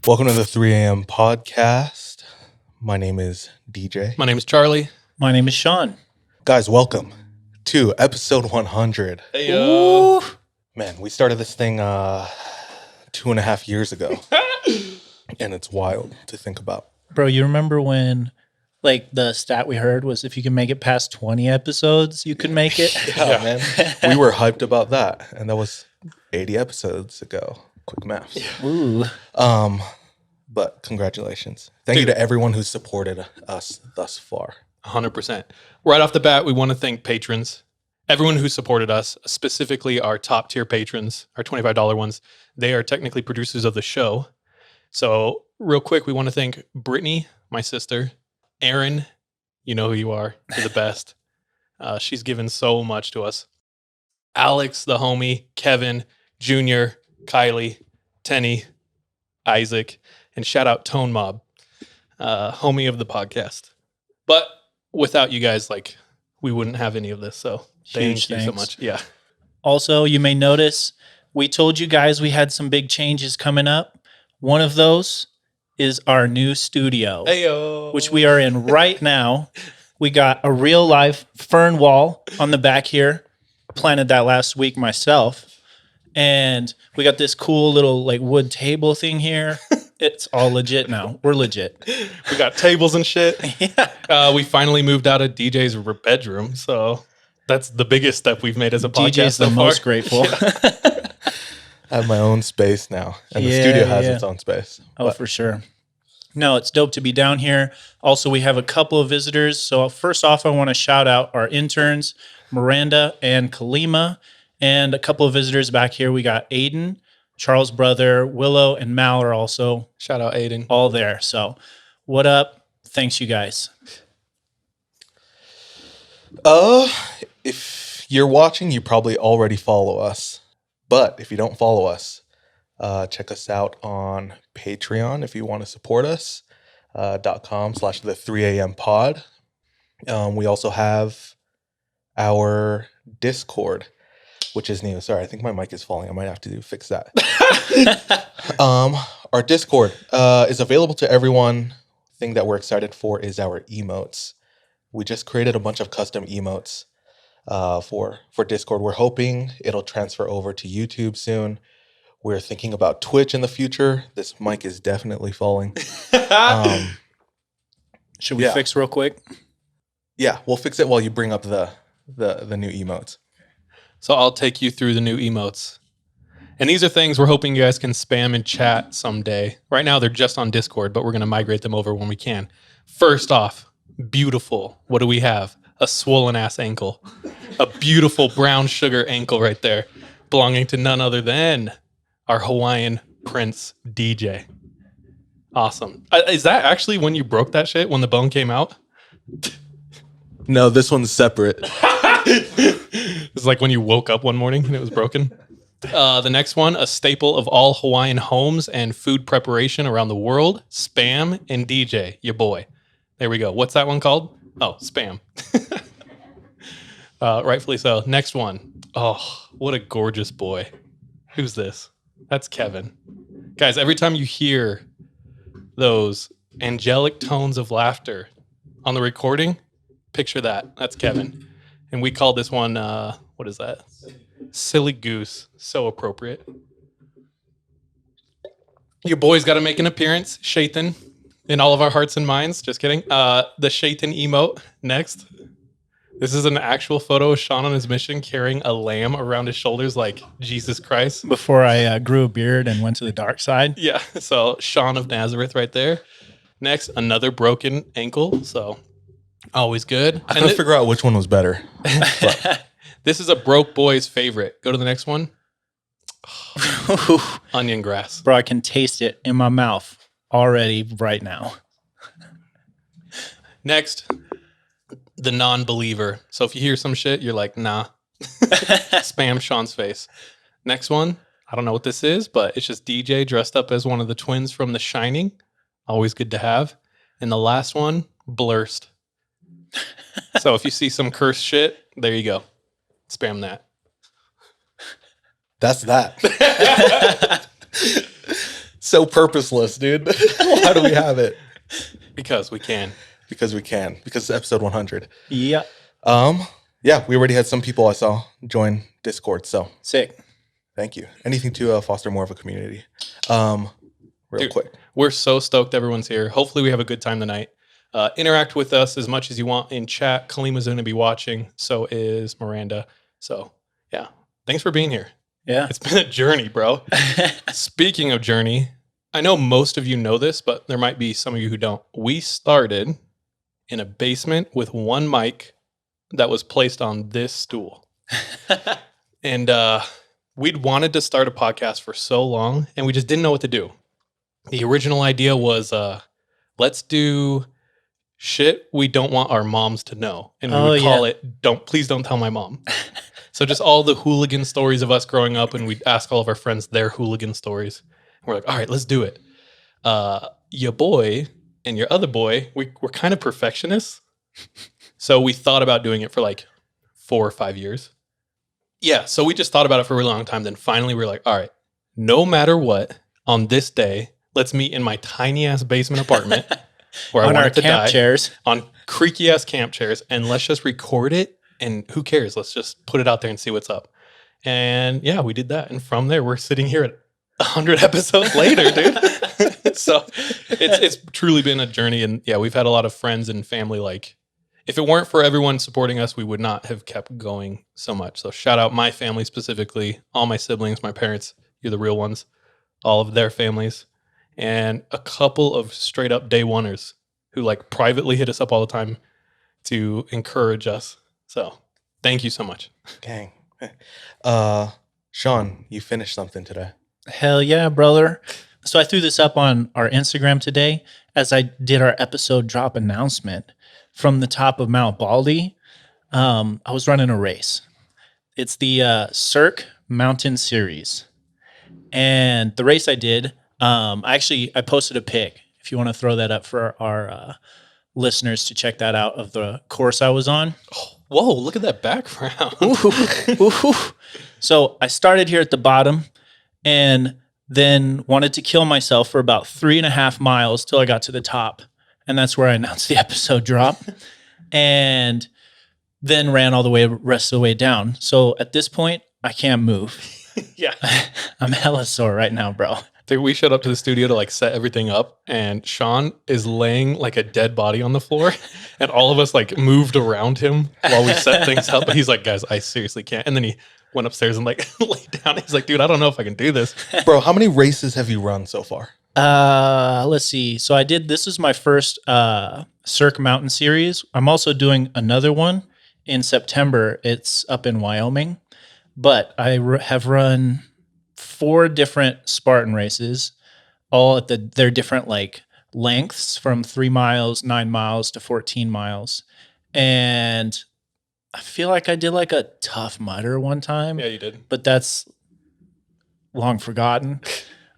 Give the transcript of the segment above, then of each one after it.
Welcome to the 3 a.m. podcast. My name is DJ. My name is Charlie. My name is Sean. Guys, welcome to episode 100. Hey, Man, we started this thing 2.5 years ago. And it's wild to think about. Bro, you remember when the stat we heard was if you can make it past 20 episodes, you could make it? Yeah, man. We were hyped about that. And that was 80 episodes ago. Quick maths. Ooh. But congratulations. Thank you to everyone who's supported us thus far. 100%. Right off the bat, we want to thank patrons. Everyone who supported us, specifically our top tier patrons, our $25 ones, they are technically producers of the show. So real quick, we want to thank Brittany, my sister, Aaron, you know who you are, you're the best. She's given so much to us. Alex, the homie, Kevin, Junior, Kylie, Tenny, Isaac, and shout out Tone Mob, homie of the podcast. But without you guys, we wouldn't have any of this. So thank you so much. Yeah. Also, you may notice we told you guys we had some big changes coming up. One of those is our new studio, which we are in right now. We got a real life fern wall on the back here. Planted that last week myself. And we got this cool little wood table thing here. It's all legit now. We're legit. We got tables and shit. Yeah. We finally moved out of DJ's bedroom. So that's the biggest step we've made as a podcast. DJ's the most grateful. I have my own space now. And the studio has its own space. Oh, for sure. No, it's dope to be down here. Also, we have a couple of visitors. So first off, I want to shout out our interns, Miranda and Kalima, and a couple of visitors back here. We got Aiden, Charles' brother, Willow, and Mal are also shout out Aiden. All there. So what up? Thanks, you guys. If you're watching, you probably already follow us. But if you don't follow us, check us out on Patreon if you want to support us. .com/the 3 a.m. pod. We also have our Discord, which is new. Sorry, I think my mic is falling. I might have to fix that. Our Discord is available to everyone. Thing that we're excited for is our emotes. We just created a bunch of custom emotes for Discord. We're hoping it'll transfer over to YouTube soon. We're thinking about Twitch in the future. This mic is definitely falling. Should we fix real quick? Yeah, we'll fix it while you bring up the new emotes. So I'll take you through the new emotes. And these are things we're hoping you guys can spam in chat someday. Right now, they're just on Discord, but we're going to migrate them over when we can. First off, beautiful. What do we have? A swollen ass ankle. A beautiful brown sugar ankle right there, belonging to none other than our Hawaiian Prince DJ. Awesome. Is that actually when you broke that shit, when the bone came out? No, this one's separate. It's like when you woke up one morning and it was broken. The next one, a staple of all Hawaiian homes and food preparation around the world, Spam and DJ, your boy. There we go. What's that one called? Oh, Spam. Rightfully so. Next one. Oh, what a gorgeous boy. Who's this? That's Kevin. Guys, every time you hear those angelic tones of laughter on the recording, picture that. That's Kevin. And we called this one, what is that? Silly Goose. So appropriate. Your boy's got to make an appearance, Shaitan, in all of our hearts and minds. Just kidding. The Shaitan emote next. This is an actual photo of Sean on his mission carrying a lamb around his shoulders like Jesus Christ. Before I grew a beard and went to the dark side. Yeah, so Sean of Nazareth right there. Next, another broken ankle. So always good. I couldn't figure out which one was better. This is a broke boy's favorite. Go to the next one. Onion grass. Bro, I can taste it in my mouth already right now. Next, the non-believer. So if you hear some shit, you're like, nah. Spam Sean's face. Next one, I don't know what this is, but it's just DJ dressed up as one of the twins from The Shining. Always good to have. And the last one, Blurst. So if you see some cursed shit, there you go. Spam that. That's that. So purposeless, dude. Why do we have it? Because we can. Because we can. Because it's episode 100. Yeah. Yeah, we already had some people I saw join Discord, so Sick. thank you. Anything to foster more of a community. Real Dude, quick. We're so stoked everyone's here. Hopefully we have a good time tonight. Interact with us as much as you want in chat. Kalima's going to be watching. So is Miranda. So, yeah. Thanks for being here. Yeah. It's been a journey, bro. Speaking of journey, I know most of you know this, but there might be some of you who don't. We started in a basement with one mic that was placed on this stool. And we'd wanted to start a podcast for so long, and we just didn't know what to do. The original idea was, let's do shit we don't want our moms to know. And we would call it, Please Don't Tell My Mom. So just all the hooligan stories of us growing up, and we'd ask all of our friends their hooligan stories. And we're like, all right, let's do it. Your boy and your other boy, we're kind of perfectionists. So we thought about doing it for like 4 or 5 years. Yeah, so we just thought about it for a really long time. Then finally we were like, all right, no matter what, on this day, let's meet in my tiny ass basement apartment where on I our wanted to camp die, chairs. on creaky ass camp chairs, and let's just record it. And who cares? Let's just put it out there and see what's up. And yeah, we did that. And from there, we're sitting here at 100 episodes later, dude. So it's truly been a journey. And yeah, we've had a lot of friends and family. Like, if it weren't for everyone supporting us, we would not have kept going so much. So shout out my family specifically, all my siblings, my parents, you're the real ones, all of their families, and a couple of straight up day oneers who like privately hit us up all the time to encourage us. So thank you so much. Gang. Sean, you finished something today. Hell yeah, brother. So I threw this up on our Instagram today as I did our episode drop announcement. From the top of Mount Baldy, I was running a race. It's the Cirque Mountain Series. And the race I did, I posted a pic, if you want to throw that up for our listeners to check that out, of the course I was on. Oh, whoa, look at that background. So I started here at the bottom and then wanted to kill myself for about 3.5 miles till I got to the top. And that's where I announced the episode drop. And then ran all the way, rest of the way down. So at this point, I can't move. Yeah. I'm hella sore right now, bro. Dude, we showed up to the studio to like set everything up, and Sean is laying like a dead body on the floor, and all of us like moved around him while we set things up. And he's like, guys, I seriously can't. And then he went upstairs and like laid down. He's like, dude, I don't know if I can do this. Bro, how many races have you run so far? Let's see. So this is my first Cirque Mountain Series. I'm also doing another one in September. It's up in Wyoming. But I have run 4 different Spartan races, all at their different like lengths, from 3 miles, 9 miles to 14 miles. And I feel like I did like a Tough Mudder one time. Yeah, you did. But that's long forgotten.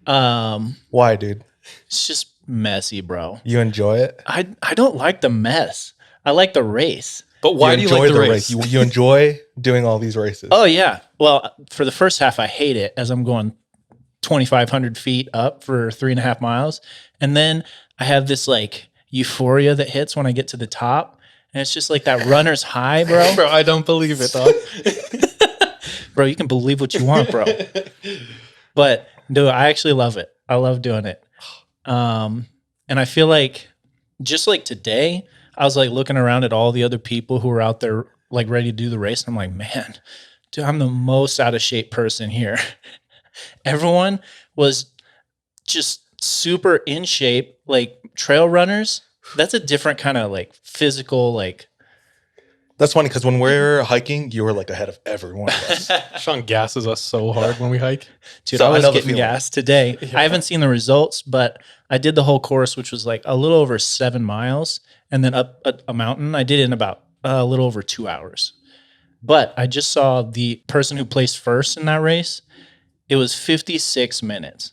Why, dude? It's just messy, bro. You enjoy it? I don't like the mess. I like the race. But why do you like the race? You enjoy doing all these races? Oh, yeah. Well, for the first half, I hate it as I'm going 2,500 feet up for 3.5 miles. And then I have this like euphoria that hits when I get to the top. And it's just like that runner's high, bro. Bro, I don't believe it, dog. Bro, you can believe what you want, bro. But dude, I actually love it. I love doing it. And I feel like just like today, I was like looking around at all the other people who were out there like ready to do the race. And I'm like, man, dude, I'm the most out of shape person here. Everyone was just super in shape, like trail runners. That's a different kind of like physical, like. That's funny because when we're hiking, you were like ahead of every one of us. Sean gasses us so hard when we hike. Dude, So I I was know the getting feeling. gas today. Yeah. I haven't seen the results, but I did the whole course, which was like a little over 7 miles, and then up a mountain. I did it in about a little over 2 hours. But I just saw the person who placed first in that race. It was 56 minutes.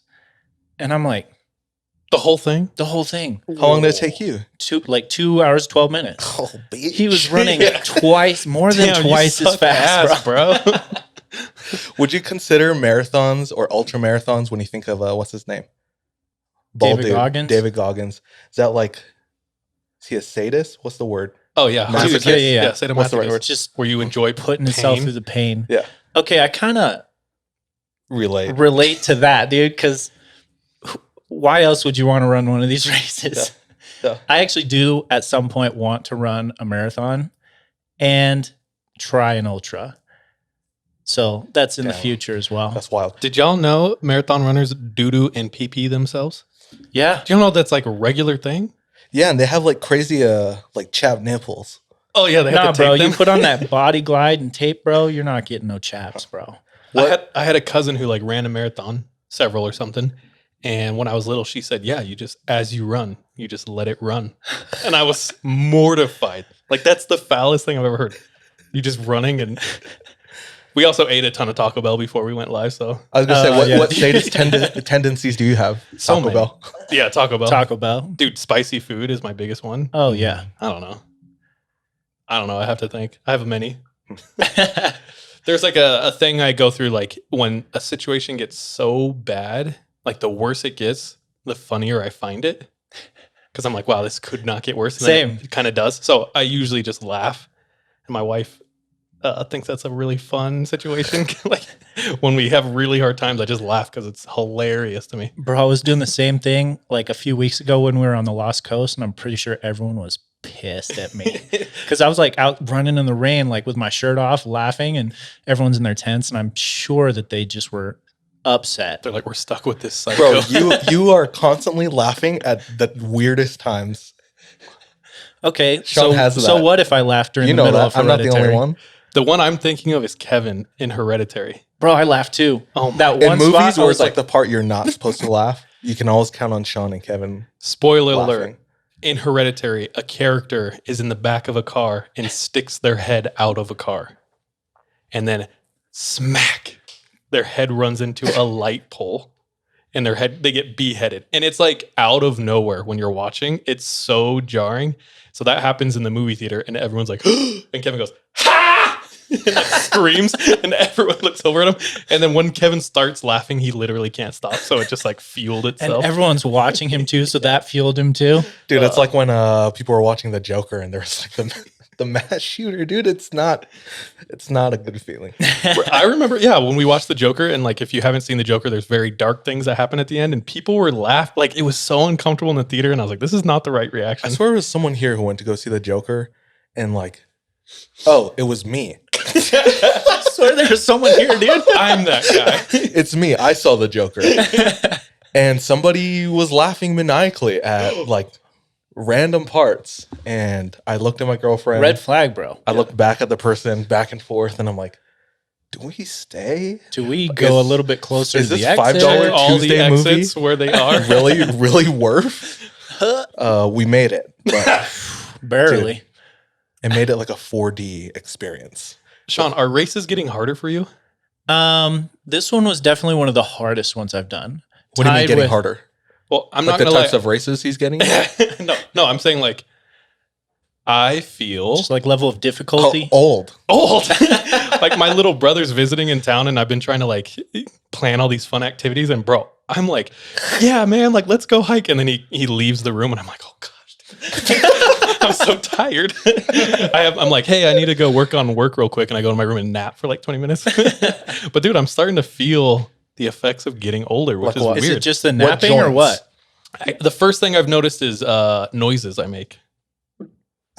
And I'm like, The whole thing? the whole thing. How long did it take you? 2 hours, 12 minutes. Oh, bitch. He was running more than Damn, you twice as suck fast, ass, bro. Would you consider marathons or ultra marathons when you think of what's his name? bald David dude, Goggins? David Goggins. Is that like? Is he a sadist? What's the word? Oh yeah, Masochist. Yeah. sadomasochist. What's the right word? Just where you enjoy putting himself pain. through the pain. Yeah. Okay, I kind of Relate to that, dude, because why else would you want to run one of these races? Yeah. I actually do at some point want to run a marathon and try an ultra. So that's in the future as well. That's wild. Did y'all know marathon runners doo-doo and pee-pee themselves? Yeah. Do you know that's like a regular thing? Yeah, and they have like crazy like chapped nipples. Oh yeah, they have to tape bro, them. you put on that body glide and tape, bro, you're not getting no chaps, bro. I had a cousin who like ran a marathon, several or something. And when I was little, she said, yeah, you just, as you run, you just let it run. And I was mortified. Like, that's the foulest thing I've ever heard. You just running. And we also ate a ton of Taco Bell before we went live. So I was going to say, yeah. what sadist tendencies do you have? So Taco many. Bell. Yeah, Taco Bell. Taco Bell. Dude, spicy food is my biggest one. Oh, yeah. I don't know. I have to think. I have many. There's like a thing I go through, like when a situation gets so bad, like the worse it gets, the funnier I find it. Because I'm like, wow, this could not get worse. And Same. It kind of does. So I usually just laugh. And my wife thinks that's a really fun situation. Like when we have really hard times, I just laugh because it's hilarious to me. Bro, I was doing the same thing like a few weeks ago when we were on the Lost Coast, and I'm pretty sure everyone was pissed at me because I was like out running in the rain, like with my shirt off, laughing, and everyone's in their tents, and I'm sure that they just were upset. They're like, we're stuck with this psycho. Bro, you are constantly laughing at the weirdest times. Okay, Sean has so that. what if I laughed during You the know middle that. of I'm not the Hereditary? only one. The one I'm thinking of is Kevin in Hereditary. Bro, I laughed too. Oh my- that In one movies spot, I where was it's like the part you're not supposed to laugh, you can always count on Sean and Kevin Spoiler laughing. alert. In Hereditary, a character is in the back of a car and sticks their head out of a car. And then smack, their head runs into a light pole and they get beheaded. And it's like out of nowhere when you're watching. It's so jarring. So that happens in the movie theater and everyone's like, and Kevin goes, ha! And like screams and everyone looks over at him. And then when Kevin starts laughing, he literally can't stop. So it just like fueled and itself. everyone's watching him too, so that fueled him too. Dude, it's like when people were watching The Joker and there's like the mass shooter. Dude, it's not a good feeling. I remember, when we watched The Joker, and like if you haven't seen The Joker, there's very dark things that happen at the end, and people were laughing. Like it was so uncomfortable in the theater, and I was like, this is not the right reaction. I swear there was someone here who went to go see The Joker and like, oh, it was me. I swear there's someone here, dude. I'm that guy. It's me. I saw The Joker. And somebody was laughing maniacally at like random parts. And I looked at my girlfriend. Red flag, bro. I looked back at the person back and forth, and I'm like, do we stay? Do we go a little bit closer is to the this exit? $5 All the Tuesday movie? exits where they are. Really worth? We made it. But Barely. dude, it made it like a 4D experience. Sean, are races getting harder for you? This one was definitely one of the hardest ones I've done. What do you mean Tied getting with- harder? Well, I'm Like not the gonna types lie. of races he's getting? No, I'm saying like I feel Just like level of difficulty. Old. old. Like my little brother's visiting in town and I've been trying to like plan all these fun activities, and bro, I'm like, yeah, man, like let's go hike. And then he leaves the room and I'm like, oh gosh, I'm so tired. I'm like, hey, I need to go work on work real quick. And I go to my room and nap for like 20 minutes. But dude, I'm starting to feel the effects of getting older, which Like is what? Is weird. it just the napping or joints? what? The first thing I've noticed is noises I make.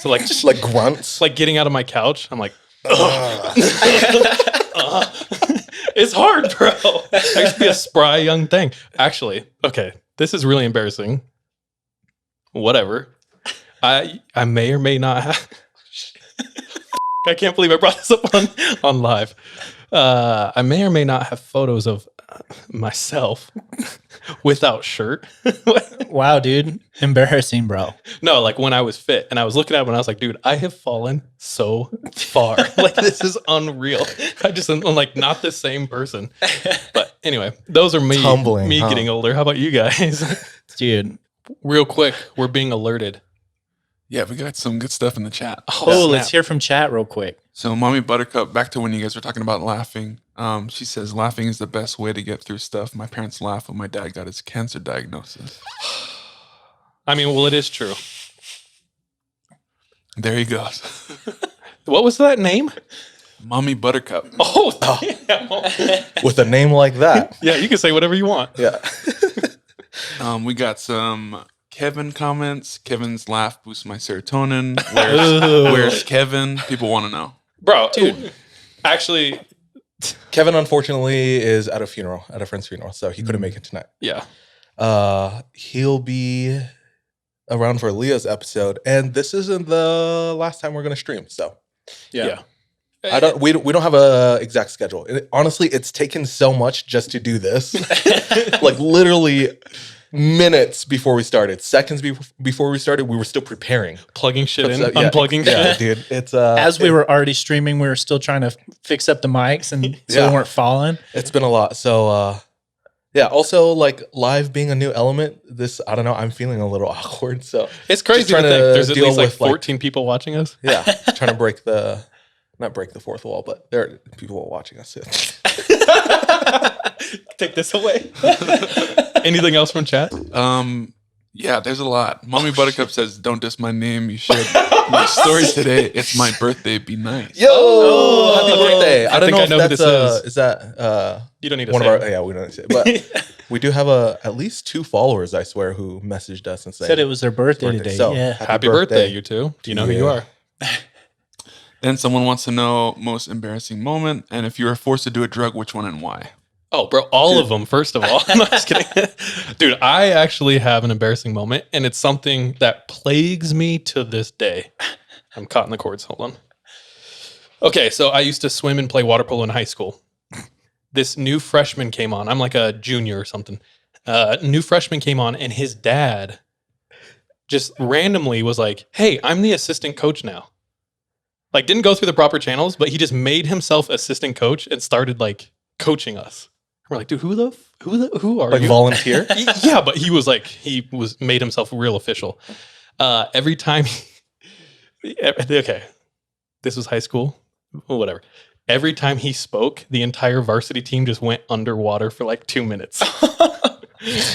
So like Just like grunts. like getting out of my couch, I'm like, it's hard, bro. I used to be a spry young thing. Actually, okay, this is really embarrassing. Whatever. I may or may not have. I can't believe I brought this up on live. I may or may not have photos of myself without shirt. Wow, dude. Embarrassing, bro. No, like when I was fit and I was looking at it and I was like, dude, I have fallen so far. Like this is unreal. I'm like not the same person. But anyway, those are me Humbling, huh? getting older. How about you guys? Dude. Real quick, we're being alerted. Yeah, we got some good stuff in the chat. Oh, snap. let's hear from chat real quick. So, Mommy Buttercup, back to when you guys were talking about laughing. She says, laughing is the best way to get through stuff. My parents laughed when my dad got his cancer diagnosis. I mean, well, it is true. There he goes. What was that name? Mommy Buttercup. Oh, damn. With a name like that. Yeah, you can say whatever you want. Yeah. We got some Kevin comments. Kevin's laugh boosts my serotonin. Where's Kevin? People want to know. Bro, dude. Actually, Kevin, unfortunately, is at a friend's funeral, so he couldn't make it tonight. yeah. He'll be around for Leah's episode, and this isn't the last time we're going to stream, so. Yeah. We don't have a exact schedule. Honestly, it's taken so much just to do this. Like literally minutes before we started, seconds before we started, we were still preparing, Plugging shit in, Yeah, unplugging yeah, shit. dude. It's As we were already streaming, we were still trying to fix up the mics and so Yeah. we weren't falling. It's been a lot. So yeah. Also, like live being a new element. This I don't know. I'm feeling a little awkward. So It's crazy to trying think to there's at deal least like with, like- 14 people watching us. yeah, trying to not break the fourth wall, but there are people watching us. Take this away. Anything else from chat? Yeah, there's a lot. Mommy Buttercup says, don't diss my name. You should. My story today, it's my birthday. Be nice. Yo, happy birthday! I don't think know I if know who that's this is. is that You don't need to one say of our it. yeah, we don't say it. But we do have at least 2 followers, I swear, who messaged us and Said it was their birthday birthday. today. So, Yeah. Happy birthday, you two. Do you know who you Yeah. are? Then someone wants to know most embarrassing moment, and if you were forced to do a drug, which one and why? Oh, bro, all of them, first of all. I'm not just kidding. Dude, I actually have an embarrassing moment, and it's something that plagues me to this day. I'm caught in the cords. Hold on. Okay, so I used to swim and play water polo in high school. This new freshman came on. I'm like a junior or something. New freshman came on, and his dad just randomly was like, hey, I'm the assistant coach now. Like, didn't go through the proper channels, but he just made himself assistant coach and started like coaching us. We're like, dude, who are like you? volunteer. Yeah, but he was made himself real official. Every time, okay, this was high school, whatever. Every time he spoke, the entire varsity team just went underwater for like 2 minutes.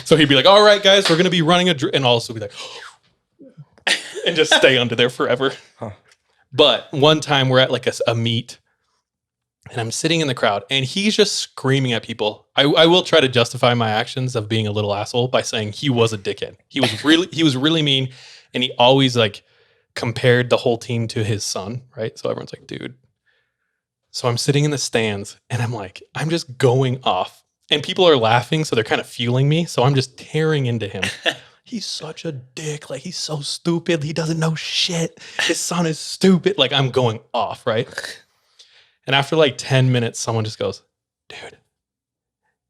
So he'd be like, all right, guys, we're going to be running and also be like, and just stay under there forever. Huh. But one time we're at like a meet, and I'm sitting in the crowd, and he's just screaming at people. I will try to justify my actions of being a little asshole by saying he was a dickhead. He was really mean, and he always like compared the whole team to his son, right? So everyone's like, dude. So I'm sitting in the stands, and I'm like, I'm just going off, and people are laughing, so they're kind of fueling me. So I'm just tearing into him. He's such a dick. Like, he's so stupid. He doesn't know shit. His son is stupid. Like, I'm going off, right? And after like 10 minutes, someone just goes, dude,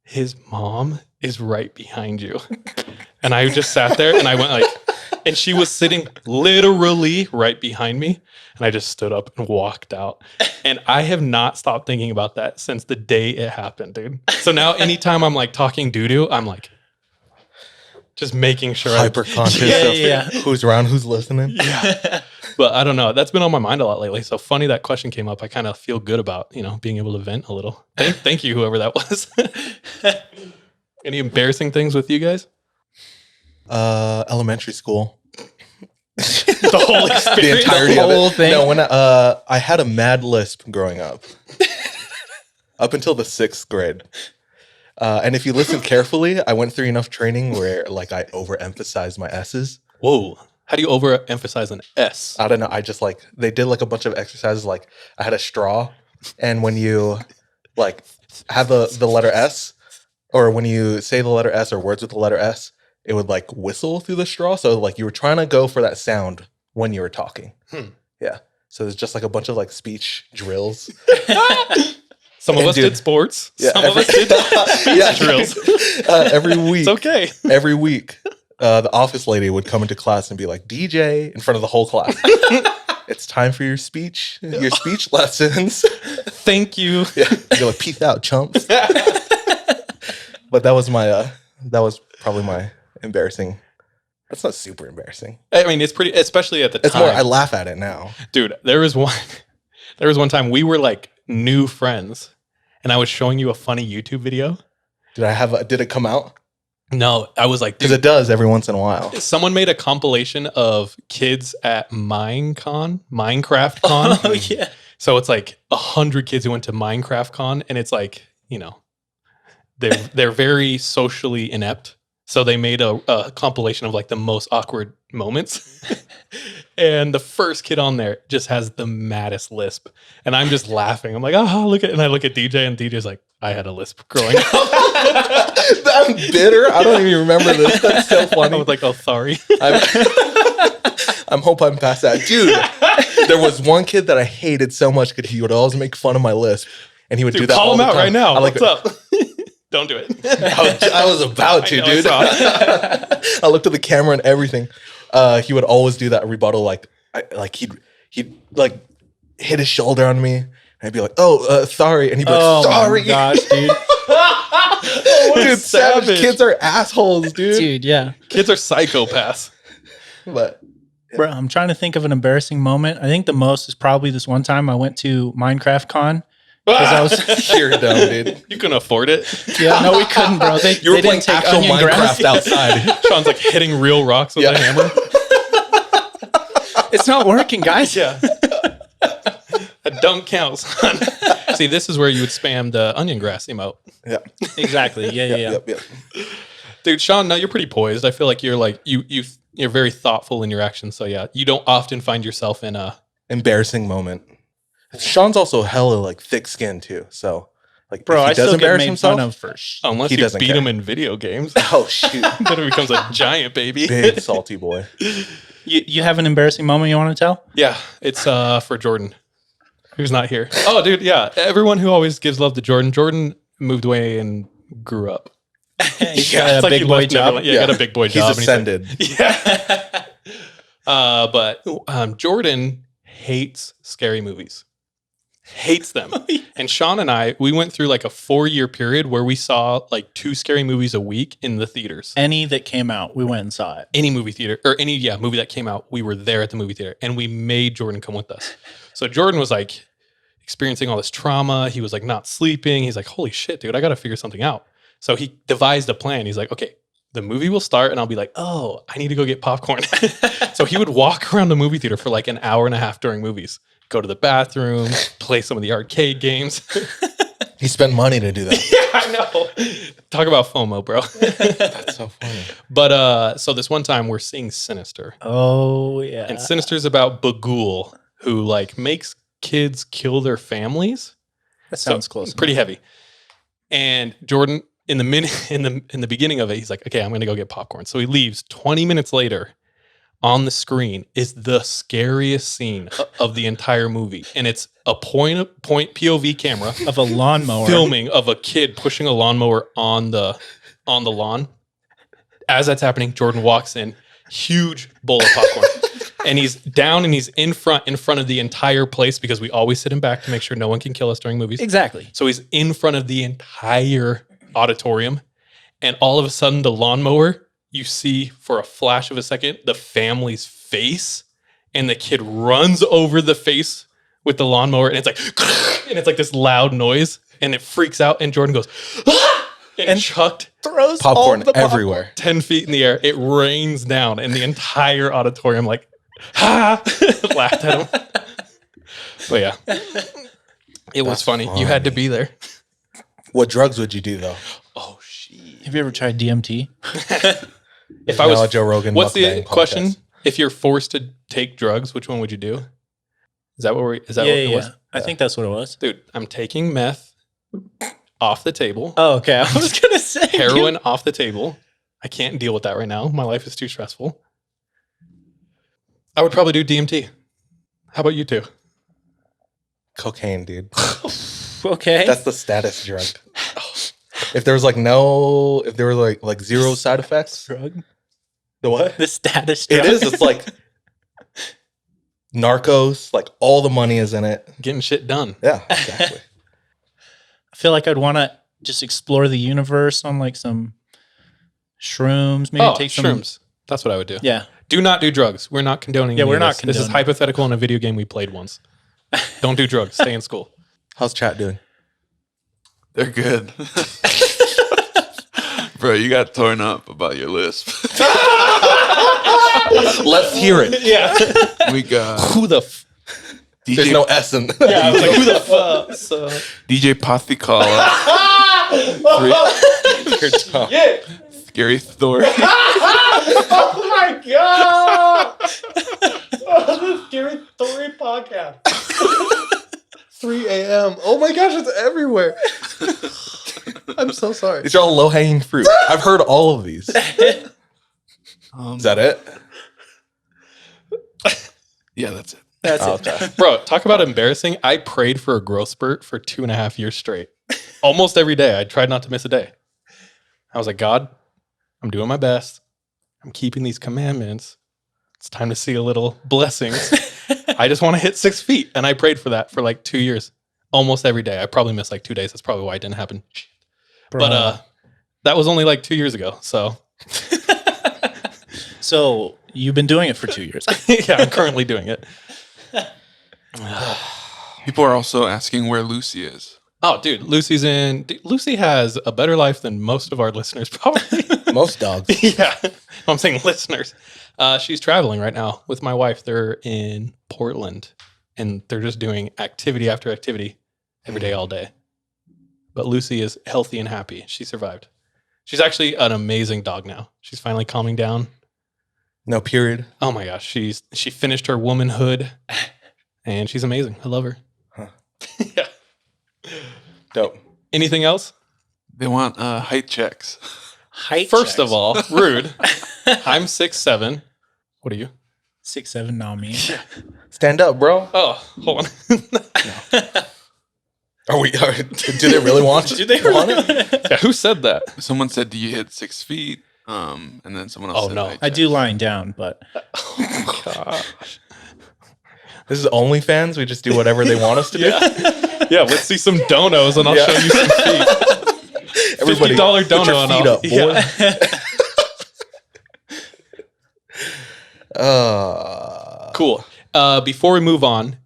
his mom is right behind you. And I just sat there and I went like, and she was sitting literally right behind me. And I just stood up and walked out. And I have not stopped thinking about that since the day it happened, dude. So now anytime I'm like talking doo-doo, I'm like, just making sure Hyper conscious Yeah, of who's around, who's listening. Yeah. But I don't know. That's been on my mind a lot lately. So funny that question came up. I kind of feel good about, being able to vent a little. Thank you, whoever that was. Any embarrassing things with you guys? Elementary school. The whole The experience. entirety The of whole it. thing? No, when I had a mad lisp growing up. Up until the 6th grade. And if you listen carefully, I went through enough training where like I overemphasized my S's. Whoa. How do you overemphasize an S? I don't know. I just like they did like a bunch of exercises. Like I had a straw, and when you like have the letter S, or when you say the letter S or words with the letter S, it would like whistle through the straw. So like you were trying to go for that sound when you were talking. Yeah. So there's just like a bunch of like speech drills. Some of And us dude- did sports. Yeah, Some of us did yeah, drills. every week. It's okay. Every week, the office lady would come into class and be like, DJ, in front of the whole class. It's time for your speech lessons. Thank you. Yeah. You're like, peace out, chumps. But that was probably my embarrassing. That's not super embarrassing. I mean, it's pretty, especially at the It's time. more, I laugh at it now. Dude, there was one There was one time we were like new friends and I was showing you a funny YouTube video. Did it come out? No, I was like, Because it does every once in a while. someone made a compilation of kids at Minecraft Con. Oh, yeah. So it's like 100 kids who went to Minecraft Con, and it's like, they're very socially inept. So they made a compilation of like the most awkward moments. And the first kid on there just has the maddest lisp. And I'm just laughing. I'm like, oh, and I look at DJ, and DJ's like, I had a lisp growing up. I'm bitter. I don't even remember this. That's so funny. I was like, oh, sorry. I'm hope I'm past that. Dude, there was one kid that I hated so much because he would always make fun of my lisp. And he would do that call all him the out time. right now. I like, What's up? Don't do it. I was about to, I know, dude. I I looked at the camera and everything. He would always do that rebuttal, he'd like hit his shoulder on me, and I'd be like, "Oh, sorry," and he'd be like, "Sorry." My gosh, dude. Dude, savage kids are assholes, dude. Dude, yeah. Kids are psychopaths. But Bro, I'm trying to think of an embarrassing moment. I think the most is probably this one time I went to Minecraft Con. I was you're dumb, dude. You can afford it. Yeah, no, we couldn't, bro. You were they playing didn't take actual onion Minecraft grass. outside. Sean's like hitting real rocks with a hammer. It's not working, guys. Yeah. That don't count, son. See, this is where you would spam the onion grass emote. Yeah, Exactly. Yeah. Yep. Dude, Sean, no, you're pretty poised. I feel like you're like you're very thoughtful in your actions. So yeah, you don't often find yourself in a embarrassing moment. Sean's also hella like thick skinned too. So like, Bro, if he I does still get embarrass made himself, fun of first. unless He you doesn't beat care. him in video games. oh shoot, Then it becomes a giant baby. big salty boy. You have an embarrassing moment you want to tell? Yeah, it's for Jordan, who's not here. Oh, dude, yeah. Everyone who always gives love to Jordan. Jordan moved away and grew up. He's Yeah, got It's a like he big boy left job. Neverland. Yeah, he got a big boy He's job. and ascended. He's like, yeah. But Jordan hates scary movies. Hates them. And Sean and I, we went through like a 4-year period where we saw like 2 scary movies a week in the theaters. Any that came out, we went and saw it. Any movie theater or any movie that came out, we were there at the movie theater, and we made Jordan come with us. So Jordan was like experiencing all this trauma. He was like not sleeping. He's like, holy shit, dude, I got to figure something out. So he devised a plan. He's like, okay, the movie will start and I'll be like, oh, I need to go get popcorn. So he would walk around the movie theater for like an hour and a half during movies, go to the bathroom, play some of the arcade games. He spent money to do that. Yeah, I know. Talk about FOMO, bro. That's so funny. But so this one time we're seeing Sinister. Oh, yeah. And Sinister is about Bagul, who like makes kids kill their families. That sounds close. Pretty heavy. And Jordan, in the beginning of it, he's like, okay, I'm gonna go get popcorn. So he leaves. 20 minutes later, on the screen is the scariest scene of the entire movie. And it's a point POV camera Of a lawnmower. filming of a kid pushing a lawnmower on the lawn. As that's happening, Jordan walks in, huge bowl of popcorn. And he's down and he's in front of the entire place, because we always sit him back to make sure no one can kill us during movies. Exactly. So he's in front of the entire auditorium, and all of a sudden the lawnmower, you see for a flash of a second the family's face, and the kid runs over the face with the lawnmower, and it's like this loud noise, and it freaks out, and Jordan goes, ah! and chucked Throws Popcorn everywhere. 10 feet in the air. It rains down, and the entire auditorium like laughed at him. But yeah, it was That's funny. You had to be there. What drugs would you do though? Oh shit! Have you ever tried DMT? If I was Joe Rogan, what's the mukbang question? podcast. If you're forced to take drugs, which one would you do? Is that what it was? I think that's what it was. Dude, I'm taking meth off the table. Oh, okay. I was going to say. Heroin off the table. I can't deal with that right now. My life is too stressful. I would probably do DMT. How about you two? Cocaine, dude. Okay. That's the status drug. If there was like zero side effects, drug. the what? The status It drug. is. It's like Narcos. Like all the money is in it. Getting shit done. Yeah, exactly. I feel like I'd want to just explore the universe on like some shrooms. Maybe take some shrooms. That's what I would do. Yeah. Do not do drugs. We're not condoning. Yeah, any we're of not this. This is condoning. hypothetical in a video game we played once. Don't do drugs. Stay in school. How's chat doing? They're good. Bro, you got torn up about your lisp. Let's hear it. Yeah. We got Who the There's DJ, no S in Yeah, I was like, who the fuck? So, DJ Pathicala, your tongue. Scary Thor. oh my god! The Scary Story podcast. 3 a.m. Oh my gosh, it's everywhere. I'm so sorry. These are all low-hanging fruit. I've heard all of these. Is that it? Yeah, that's it. That's it. Okay. Bro, talk about embarrassing. I prayed for a growth spurt for 2.5 years straight. Almost every day. I tried not to miss a day. I was like, God, I'm doing my best. I'm keeping these commandments. It's time to see a little blessings. I just want to hit 6 feet. And I prayed for that for like 2 years. Almost every day. I probably missed like 2 days. That's probably why it didn't happen. Bro. But that was only like 2 years ago. So So you've been doing it for 2 years. yeah, I'm currently doing it. People are also asking where Lucy is. Oh, dude, Lucy has a better life than most of our listeners, probably. Most dogs. Yeah, I'm saying listeners. She's traveling right now with my wife. They're in Portland, and they're just doing activity after activity every day, all day. But Lucy is healthy and happy. She survived. She's actually an amazing dog now. She's finally calming down. No period. Oh my gosh, she finished her womanhood, and she's amazing. I love her. Huh. Yeah. Dope. Anything else? They want height checks. Height First checks. of all, rude. I'm 6'7". What are you? 6'7", now me. Stand up, bro. Oh, hold on. Do they really want Do they want it? Yeah, who said that? Someone said, "Do you hit 6 feet?" And then someone else Oh, said, no. height I checks. do lying down, but Oh, gosh. This is OnlyFans. We just do whatever they want us to do. Yeah, let's see some donos and I'll Yeah. show you some feet. Everybody, $50 put your dono and feet I'll- up, boy. Yeah. Cool. Before we move on,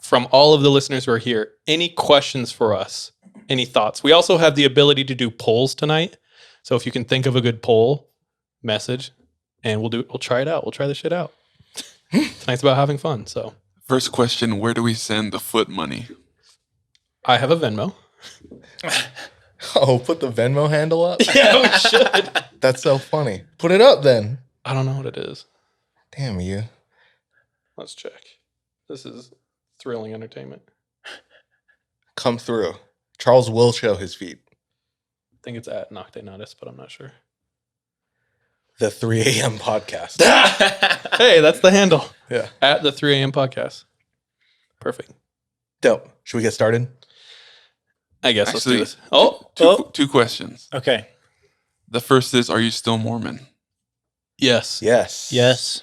from all of the listeners who are here, any questions for us? Any thoughts? We also have the ability to do polls tonight. So if you can think of a good poll, message, and we'll try it out. We'll try this shit out. Tonight's about having fun. So First question: where do we send the foot money? I have a Venmo. Oh, put the Venmo handle up? Yeah, we should. That's so funny. Put it up then. I don't know what it is. Damn you. Let's check. This is thrilling entertainment. Come through. Charles will show his feet. I think it's at Nocte Natus, but I'm not sure. The 3 a.m. podcast. Hey, that's the handle. Yeah. At the 3 a.m. podcast. Perfect. Dope. Should we get started? I guess Actually, let's do this. Oh, Two questions. okay. The first is, are you still Mormon? yes. Yes. Yes.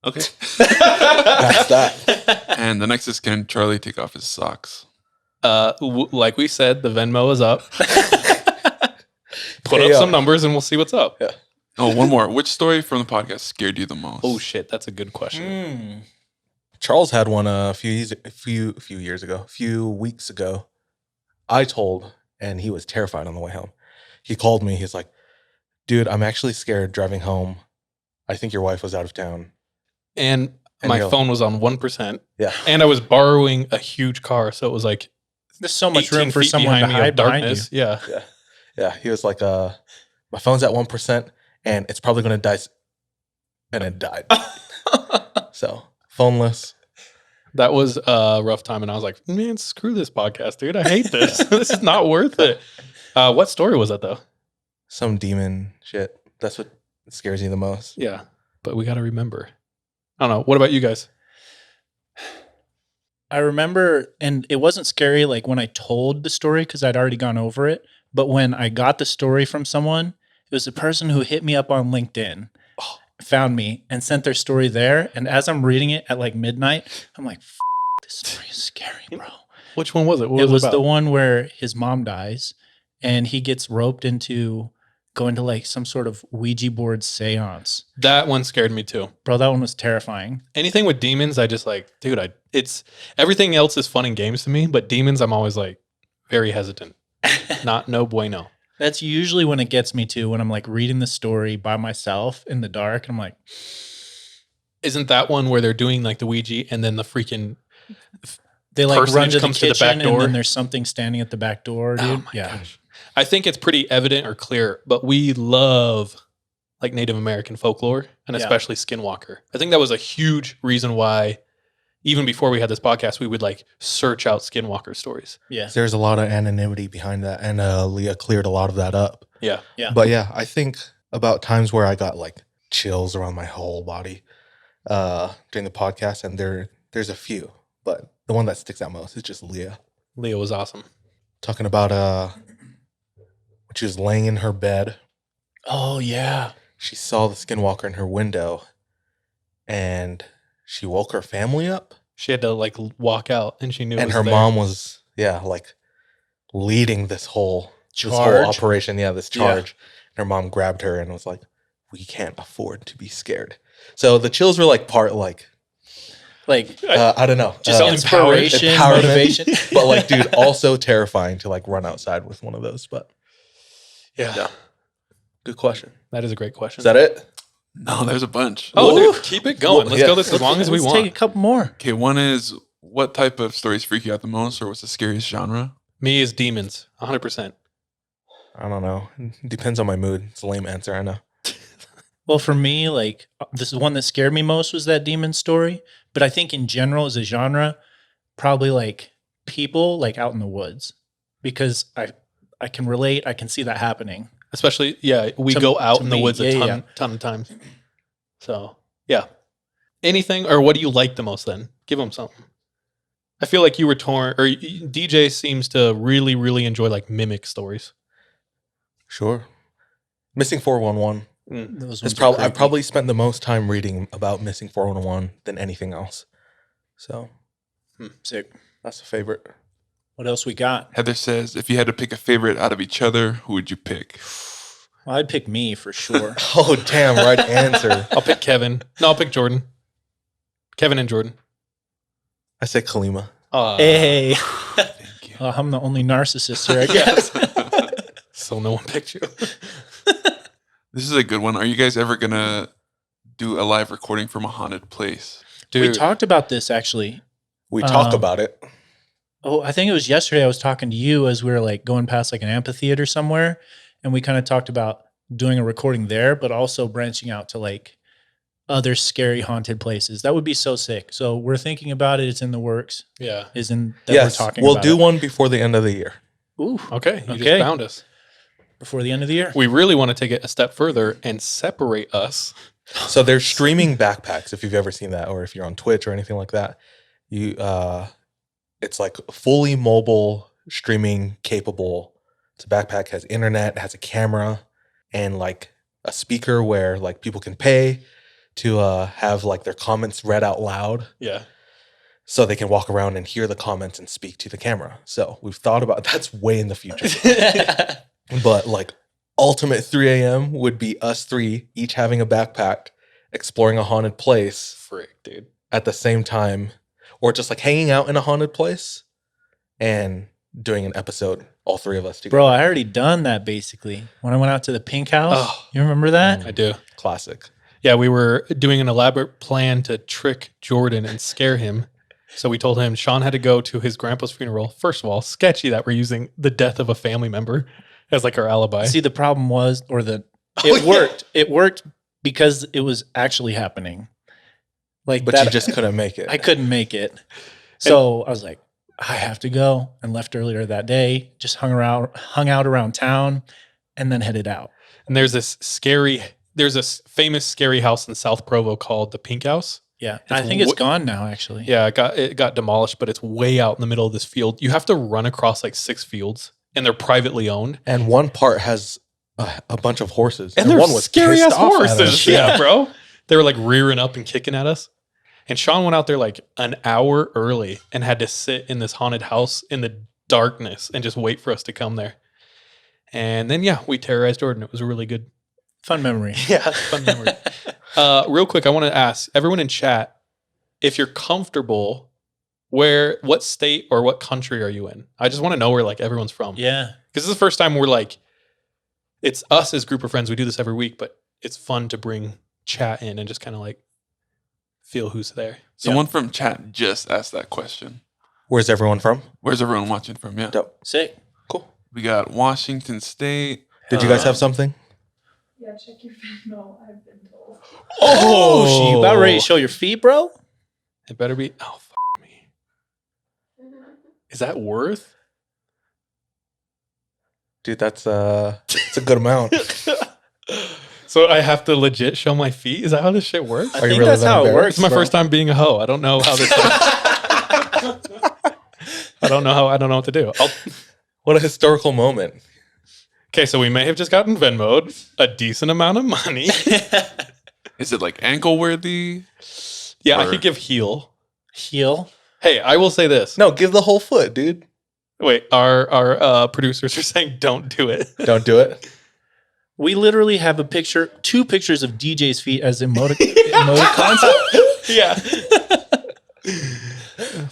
Okay. That's that. And the next is, can Charlie take off his socks? Like we said, the Venmo is up. Put Pay up up. some numbers and we'll see what's up. Yeah. Oh, one more. Which story from the podcast scared you the most? Oh shit, that's a good question. Charles had one a few weeks ago. I told, and he was terrified on the way home. He called me. He's like, "Dude, I'm actually scared driving home. I think your wife was out of town." And And my you're- phone was on 1%. Yeah. And I was borrowing a huge car, so it was like There's so much 18 room for feet someone to behind me of hide behind you. darkness. Yeah. Yeah. He was like, my phone's at 1% and it's probably going to die. And it died. So, phoneless. That was a rough time, and I was like, man, screw this podcast, dude. I hate this. This is not worth it. What story was that, though? Some demon shit. That's what scares you the most. Yeah, but we got to remember. I don't know. What about you guys? I remember, and it wasn't scary like when I told the story because I'd already gone over it. But when I got the story from someone, it was a person who hit me up on LinkedIn, found me, and sent their story there. And as I'm reading it at like midnight, I'm like, this story is scary, bro. Which one was it? What It was about? the one where his mom dies and he gets roped into going to like some sort of Ouija board seance. That one scared me too. Bro, that one was terrifying. Anything with demons, I just like, dude, it's everything else is fun and games to me, but demons, I'm always like very hesitant. No bueno. That's usually when it gets me too, when I'm like reading the story by myself in the dark. And I'm like, isn't that one where they're doing like the Ouija and then the freaking they like run personage to the comes to the kitchen back door? and then there's something standing at the back door, dude. Oh my gosh. I think it's pretty evident or clear, but we love like Native American folklore and especially Skinwalker. I think that was a huge reason why even before we had this podcast, we would like search out Skinwalker stories. Yeah. There's a lot of anonymity behind that, and Leah cleared a lot of that up. Yeah. Yeah. But yeah, I think about times where I got like chills around my whole body during the podcast, and there's a few, but the one that sticks out most is just Leah. Leah was awesome. Talking about when she was laying in her bed. Oh, yeah. She saw the Skinwalker in her window, and she woke her family up. She had to like walk out, and she knew. And it was her there. mom was like leading this whole operation. Yeah, this charge. And her mom grabbed her and was like, "We can't afford to be scared." So the chills were like part like I don't know, just inspiration, empowerment, motivation. but like, dude, also terrifying to like run outside with one of those. But Yeah. Good question. That is a great question. Is that it? No, there's a bunch. Oh, Woo. dude, keep it going. Let's Yeah. go this as long as we Let's want. take a couple more. Okay, one is what type of stories freak you out the most, or what's the scariest genre? Me is demons, 100%. I don't know. Depends on my mood. It's a lame answer, I know. Well, for me, like this is one that scared me most was that demon story. But I think in general as a genre, probably like people like out in the woods, because I can relate. I can see that happening. Especially, we To- go out to in the me, woods a yeah, ton of times. So, yeah. Anything, or what do you like the most then? Give them something. I feel like you were torn, or DJ seems to really, really enjoy like mimic stories. Sure. Missing 411. Those It's ones are probably I've creepy. probably spent the most time reading about Missing 411 than anything else. So Sick. that's a favorite. What else we got? Heather says, if you had to pick a favorite out of each other, who would you pick? Well, I'd pick me for sure. Oh, damn, right answer. I'll pick Kevin. No, I'll pick Jordan. Kevin and Jordan. I say Kalima. Hey, Thank you. I'm the only narcissist here, I guess. So no one picked you. This is a good one. Are you guys ever going to do a live recording from a haunted place? Dude, We talked about this actually. We talk Um, about it. Oh, I think it was yesterday. I was talking to you as we were like going past like an amphitheater somewhere, and we kind of talked about doing a recording there, but also branching out to like other scary haunted places. That would be so sick. So we're thinking about it. It's in the works. yeah. Isn't that Yes, we're talking we'll about do it. one before the end of the year. Ooh, Okay, you Okay. just found us. before the end of the year. We really want to take it a step further and separate us. So they're streaming backpacks, if you've ever seen that, or if you're on Twitch or anything like that. You it's like fully mobile streaming capable. It's a backpack, has internet, has a camera, and like a speaker where like people can pay to have like their comments read out loud, Yeah. so they can walk around and hear the comments and speak to the camera. So we've thought about that's way in the future. But like ultimate 3 a.m. would be us three each having a backpack, exploring a haunted place Frick, dude. at the same time, or just like hanging out in a haunted place and doing an episode, all three of us together. Bro, I already done that basically. When I went out to the pink house. Oh. You remember that? I do. Classic. Yeah, we were doing an elaborate plan to trick Jordan and scare him. So we told him Sean had to go to his grandpa's funeral. First of all, sketchy that we're using the death of a family member as like our alibi. See, the problem was, it yeah. worked. It worked because it was actually happening. Like But that, you just couldn't make it. I couldn't make it. So I was like, I have to go, and left earlier that day, just hung out around town, and then headed out. And there's this famous scary house in South Provo called the Pink House. Yeah. I think it's gone now, actually. Yeah, it got demolished, but it's way out in the middle of this field. You have to run across like 6 fields, and they're privately owned. And one part has a bunch of horses. And they're one was scary pissed ass off at us. horses. Yeah, bro. They were like rearing up and kicking at us. And Sean went out there like an hour early and had to sit in this haunted house in the darkness and just wait for us to come there. And then, we terrorized Jordan. It was a really good, Fun memory. fun memory. Real quick, I want to ask everyone in chat if you're comfortable. What state or what country are you in? I just want to know where like everyone's from. Yeah. Because this is the first time we're like, it's us as a group of friends. We do this every week, but it's fun to bring chat in and just kind of like feel who's there. Someone from chat just asked that question. Where's everyone from? Where's everyone watching from? Yeah. Dope. Sick. Cool. We got Washington State. Did you guys have something? Yeah, check your Venmo. I've been told. Oh, you about ready to show your feet, bro? It better be. Oh, fuck me. Is that worth? Dude, it's a good amount. So I have to legit show my feet? Is that how this shit works? I think that's how it works. It's my first time being a hoe. I don't know how this I don't know what to do. What a historical moment. Okay, so we may have just gotten Venmo'd a decent amount of money. Is it like ankle worthy? Yeah, I Or- could give heel. Heel. Hey, I will say this. No, give the whole foot, dude. Wait, our producers are saying don't do it. Don't do it. We literally have two pictures of DJ's feet as emoticons. Yeah.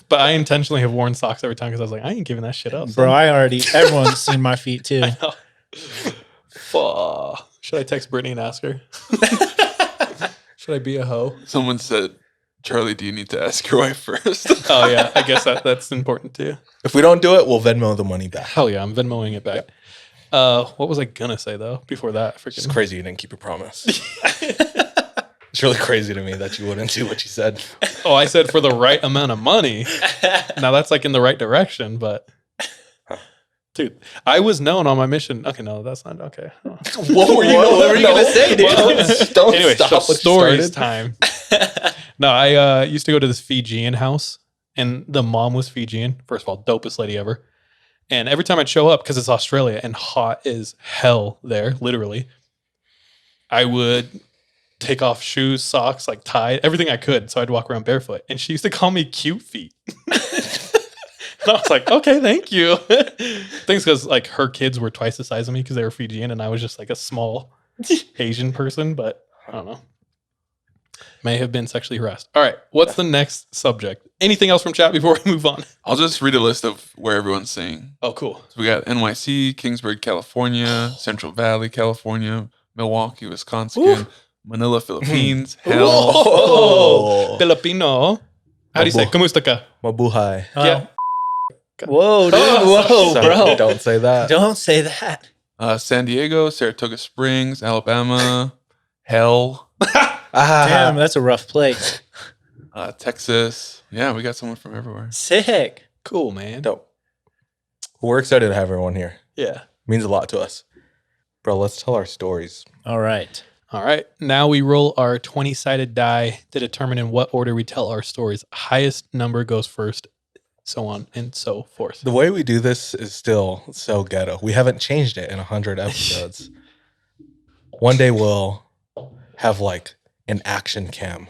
But I intentionally have worn socks every time because I was like, I ain't giving that shit up. Bro, everyone's seen my feet too. I know. Fuck. Should I text Brittany and ask her? Should I be a hoe? Someone said, Charlie, do you need to ask your wife first? Oh yeah, I guess that's important too. If we don't do it, we'll Venmo the money back. Hell yeah, I'm Venmoing it back. What was I gonna say though? Before that, It's crazy you didn't keep your promise. It's really crazy to me that you wouldn't do what you said. Oh, I said for the right amount of money. Now that's like in the right direction, but dude, I was known on my mission. Okay, no, that's not okay. Oh. What were you gonna say, dude? Don't Anyway, stop so what you stories started. time. No, I used to go to this Fijian house, and the mom was Fijian. First of all, dopest lady ever. And every time I'd show up, because it's Australia and hot as hell there, literally, I would take off shoes, socks, like tie, everything I could. So I'd walk around barefoot. And she used to call me cute feet. And I was like, okay, thank you. Things because like her kids were twice the size of me because they were Fijian and I was just like a small Asian person, but I don't know. May have been sexually harassed. All right. What's the next subject? Anything else from chat before we move on? I'll just read a list of where everyone's saying. Oh, cool. So we got NYC, Kingsburg, California, Central Valley, California, Milwaukee, Wisconsin, Manila, Philippines, Hell. Oh, Filipino. How do you say? Kamusta ka? Mabuhay. Yeah. Whoa, dude. Oh, Whoa, Sorry, bro. don't say that. Don't say that. San Diego, Saratoga Springs, Alabama, Hell, Damn, that's a rough place. Texas. Yeah, we got someone from everywhere. Sick. Cool, man. Dope. We're excited to have everyone here. Yeah. Means a lot to us. Bro, let's tell our stories. All right. All right. Now we roll our 20-sided die to determine in what order we tell our stories. Highest number goes first, so on and so forth. The way we do this is still so ghetto. We haven't changed it in 100 episodes. One day we'll have like an action cam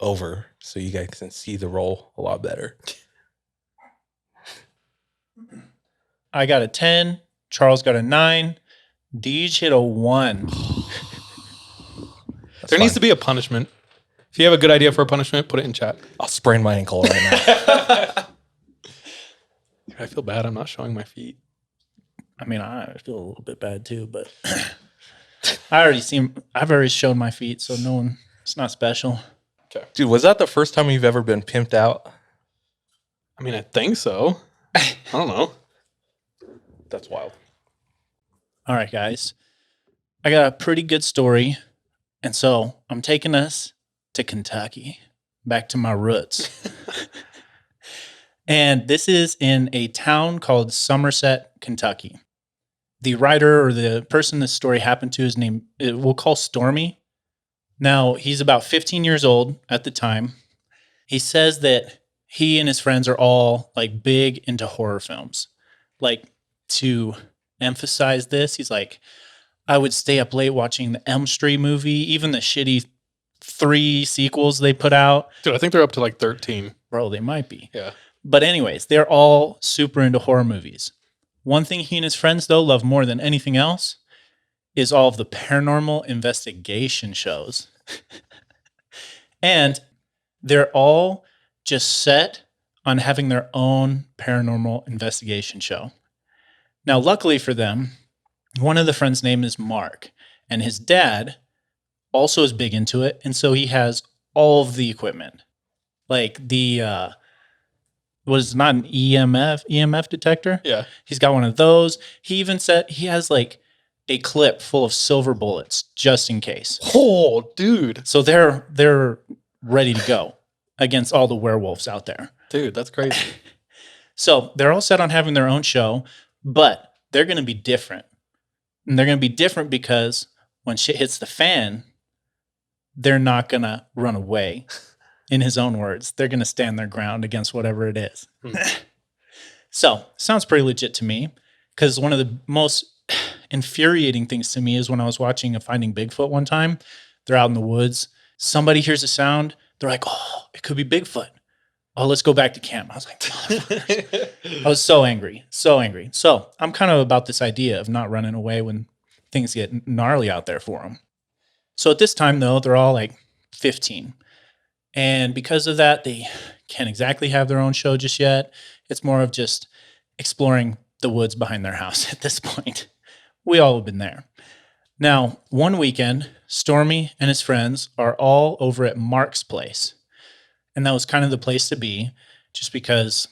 over so you guys can see the roll a lot better. I got a 10. Charles got a 9. Deej hit a 1. There needs to be a punishment. If you have a good idea for a punishment, put it in chat. I'll sprain my ankle right now. I feel bad. I'm not showing my feet. I mean, I feel a little bit bad too, but I've already shown my feet, so it's not special. Dude, was that the first time you've ever been pimped out? I mean, I think so. I don't know. That's wild. All right, guys. I got a pretty good story. And so I'm taking us to Kentucky, back to my roots. And this is in a town called Somerset, Kentucky. The writer or the person this story happened to is named, we'll call Stormy. Now, he's about 15 years old at the time. He says that he and his friends are all like big into horror films. Like, to emphasize this, he's like, I would stay up late watching the Elm Street movie, even the shitty 3 sequels they put out. Dude, I think they're up to like 13. Bro, they might be. Yeah. But anyways, they're all super into horror movies. One thing he and his friends, though, love more than anything else is all of the paranormal investigation shows. And they're all just set on having their own paranormal investigation show. Now, luckily for them, one of the friends' name is Mark, and his dad also is big into it, and so he has all of the equipment. Like the was not an EMF detector. Yeah. He's got one of those. He even said he has like a clip full of silver bullets just in case. Oh, dude. So they're ready to go against all the werewolves out there. Dude, that's crazy. So they're all set on having their own show, but they're going to be different. And they're going to be different because when shit hits the fan, they're not going to run away. In his own words, they're going to stand their ground against whatever it is. So, sounds pretty legit to me, because one of the most infuriating things to me is when I was watching a Finding Bigfoot one time. They're out in the woods. Somebody hears a sound. They're like, oh, it could be Bigfoot. Oh, let's go back to camp. I was like, motherfuckers. I was so angry, so angry. So, I'm kind of about this idea of not running away when things get gnarly out there for them. So, at this time, though, they're all like 15. And because of that, they can't exactly have their own show just yet. It's more of just exploring the woods behind their house at this point. We all have been there. Now, one weekend, Stormy and his friends are all over at Mark's place. And that was kind of the place to be, just because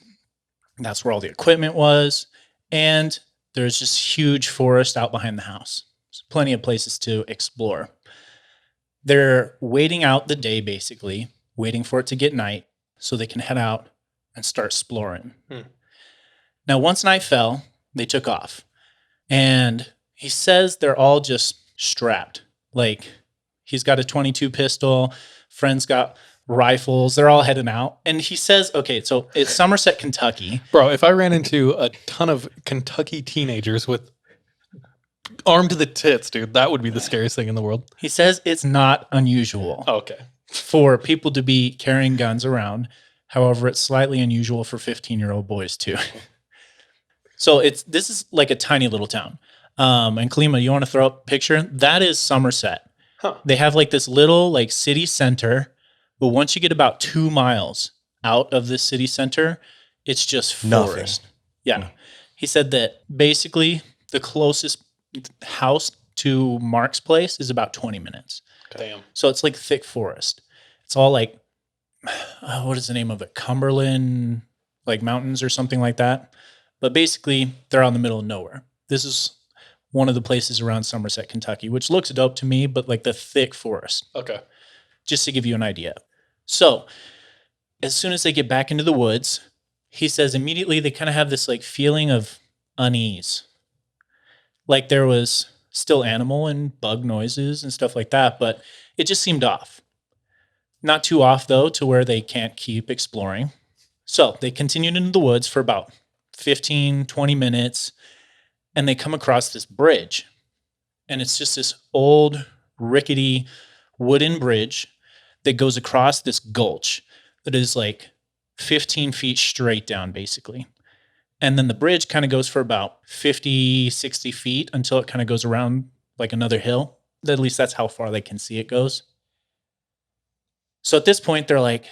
that's where all the equipment was. And there's just huge forest out behind the house. There's plenty of places to explore. They're waiting out the day, basically, waiting for it to get night so they can head out and start exploring. Now, once night fell, they took off. And he says they're all just strapped. Like, he's got a .22 pistol, friends got rifles, they're all heading out. And he says, okay, so it's Somerset, Kentucky. Bro, if I ran into a ton of Kentucky teenagers with armed to the tits, dude, that would be the scariest thing in the world. He says it's not unusual. Oh, okay. For people to be carrying guns around. However, it's slightly unusual for 15-year-old boys too. So this is like a tiny little town. And Kalima, you want to throw up a picture? That is Somerset. Huh. They have like this little like city center, but once you get about 2 miles out of this city center, it's just forest. Nothing. Yeah. He said that basically the closest house to Mark's place is about 20 minutes. Damn. So it's like thick forest. It's all like, what is the name of it? Cumberland, like mountains or something like that. But basically, they're out in the middle of nowhere. This is one of the places around Somerset, Kentucky, which looks dope to me, but like the thick forest. Okay. Just to give you an idea. So as soon as they get back into the woods, he says immediately they kind of have this like feeling of unease. Like there was still animal and bug noises and stuff like that, but it just seemed off. Not too off, though, to where they can't keep exploring. So they continued into the woods for about 15, 20 minutes, and they come across this bridge. And it's just this old, rickety wooden bridge that goes across this gulch that is like 15 feet straight down, basically. And then the bridge kind of goes for about 50, 60 feet until it kind of goes around like another hill. At least that's how far they can see it goes. So at this point, they're like,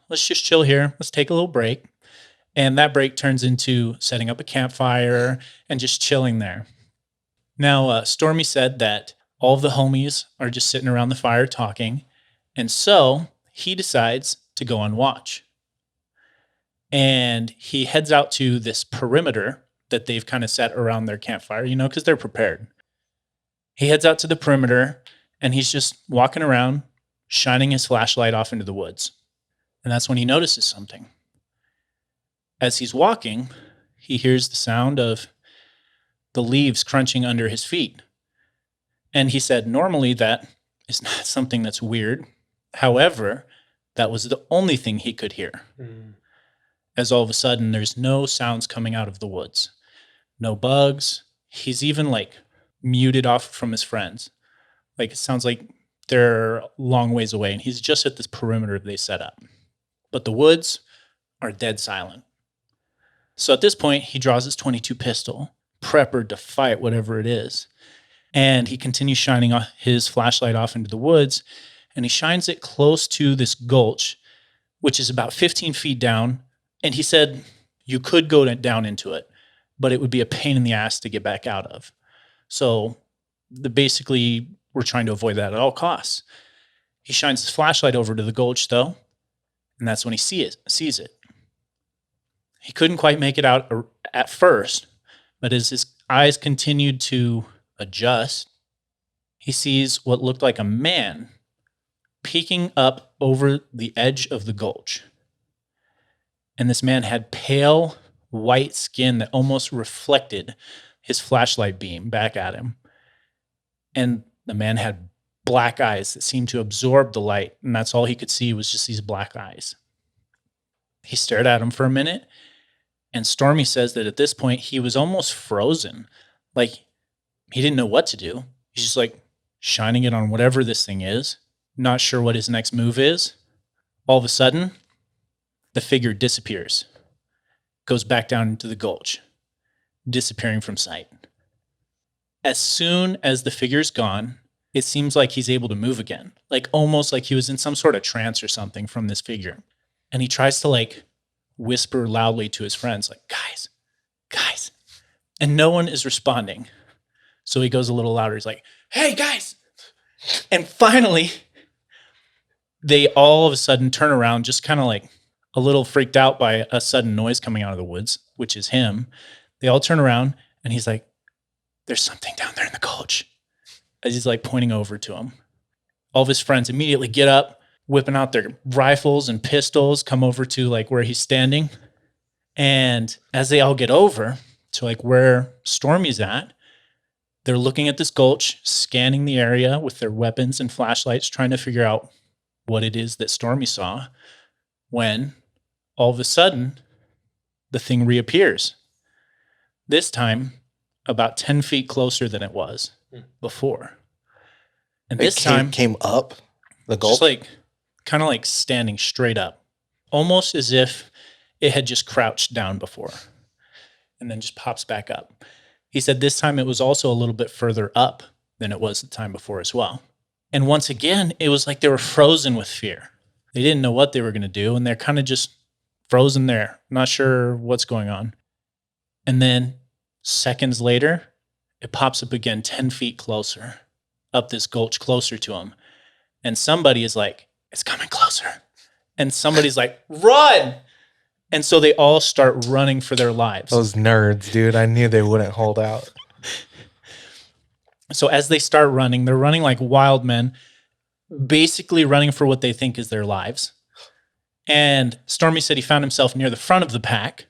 let's just chill here. Let's take a little break. And that break turns into setting up a campfire and just chilling there. Now, Stormy said that all of the homies are just sitting around the fire talking. And so he decides to go on watch. And he heads out to this perimeter that they've kind of set around their campfire, because they're prepared. He heads out to the perimeter and he's just walking around, shining his flashlight off into the woods. And that's when he notices something. As he's walking, he hears the sound of the leaves crunching under his feet. And he said, normally that is not something that's weird. However, that was the only thing he could hear. As all of a sudden, there's no sounds coming out of the woods. No bugs. He's even like muted off from his friends. Like it sounds like they're a long ways away, and he's just at this perimeter they set up. But the woods are dead silent. So at this point, he draws his .22 pistol, preppered to fight whatever it is. And he continues shining his flashlight off into the woods, and he shines it close to this gulch, which is about 15 feet down. And he said you could go down into it, but it would be a pain in the ass to get back out of. So basically, we're trying to avoid that at all costs. He shines his flashlight over to the gulch, though, and that's when he sees it. He couldn't quite make it out at first, but as his eyes continued to adjust, he sees what looked like a man peeking up over the edge of the gulch. And this man had pale white skin that almost reflected his flashlight beam back at him. And the man had black eyes that seemed to absorb the light, and that's all he could see was just these black eyes. He stared at him for a minute, and Stormy says that at this point he was almost frozen. Like, he didn't know what to do. He's just like shining it on whatever this thing is, not sure what his next move is. All of a sudden, the figure disappears, goes back down into the gulch, disappearing from sight. As soon as the figure's gone, it seems like he's able to move again, like almost like he was in some sort of trance or something from this figure. And he tries to like whisper loudly to his friends, like, guys. And no one is responding. So he goes a little louder. He's like, hey, guys. And finally, they all of a sudden turn around, just kind of like a little freaked out by a sudden noise coming out of the woods, which is him. They all turn around and he's like, there's something down there in the gulch, as he's like pointing over to him. All of his friends immediately get up, whipping out their rifles and pistols, come over to like where he's standing. And as they all get over to like where Stormy's at, they're looking at this gulch, scanning the area with their weapons and flashlights, trying to figure out what it is that Stormy saw, when all of a sudden the thing reappears. This time about 10 feet closer than it was before. And this time came up the gulch, just like kind of like standing straight up, almost as if it had just crouched down before and then just pops back up. He said this time it was also a little bit further up than it was the time before as well. And once again, it was like they were frozen with fear. They didn't know what they were going to do, and they're kind of just frozen there, not sure what's going on. And then seconds later, it pops up again 10 feet closer, up this gulch closer to him. And somebody is like, it's coming closer. And somebody's like, run! And so they all start running for their lives. Those nerds, dude. I knew they wouldn't hold out. So as they start running, they're running like wild men, basically running for what they think is their lives. And Stormy said he found himself near the front of the pack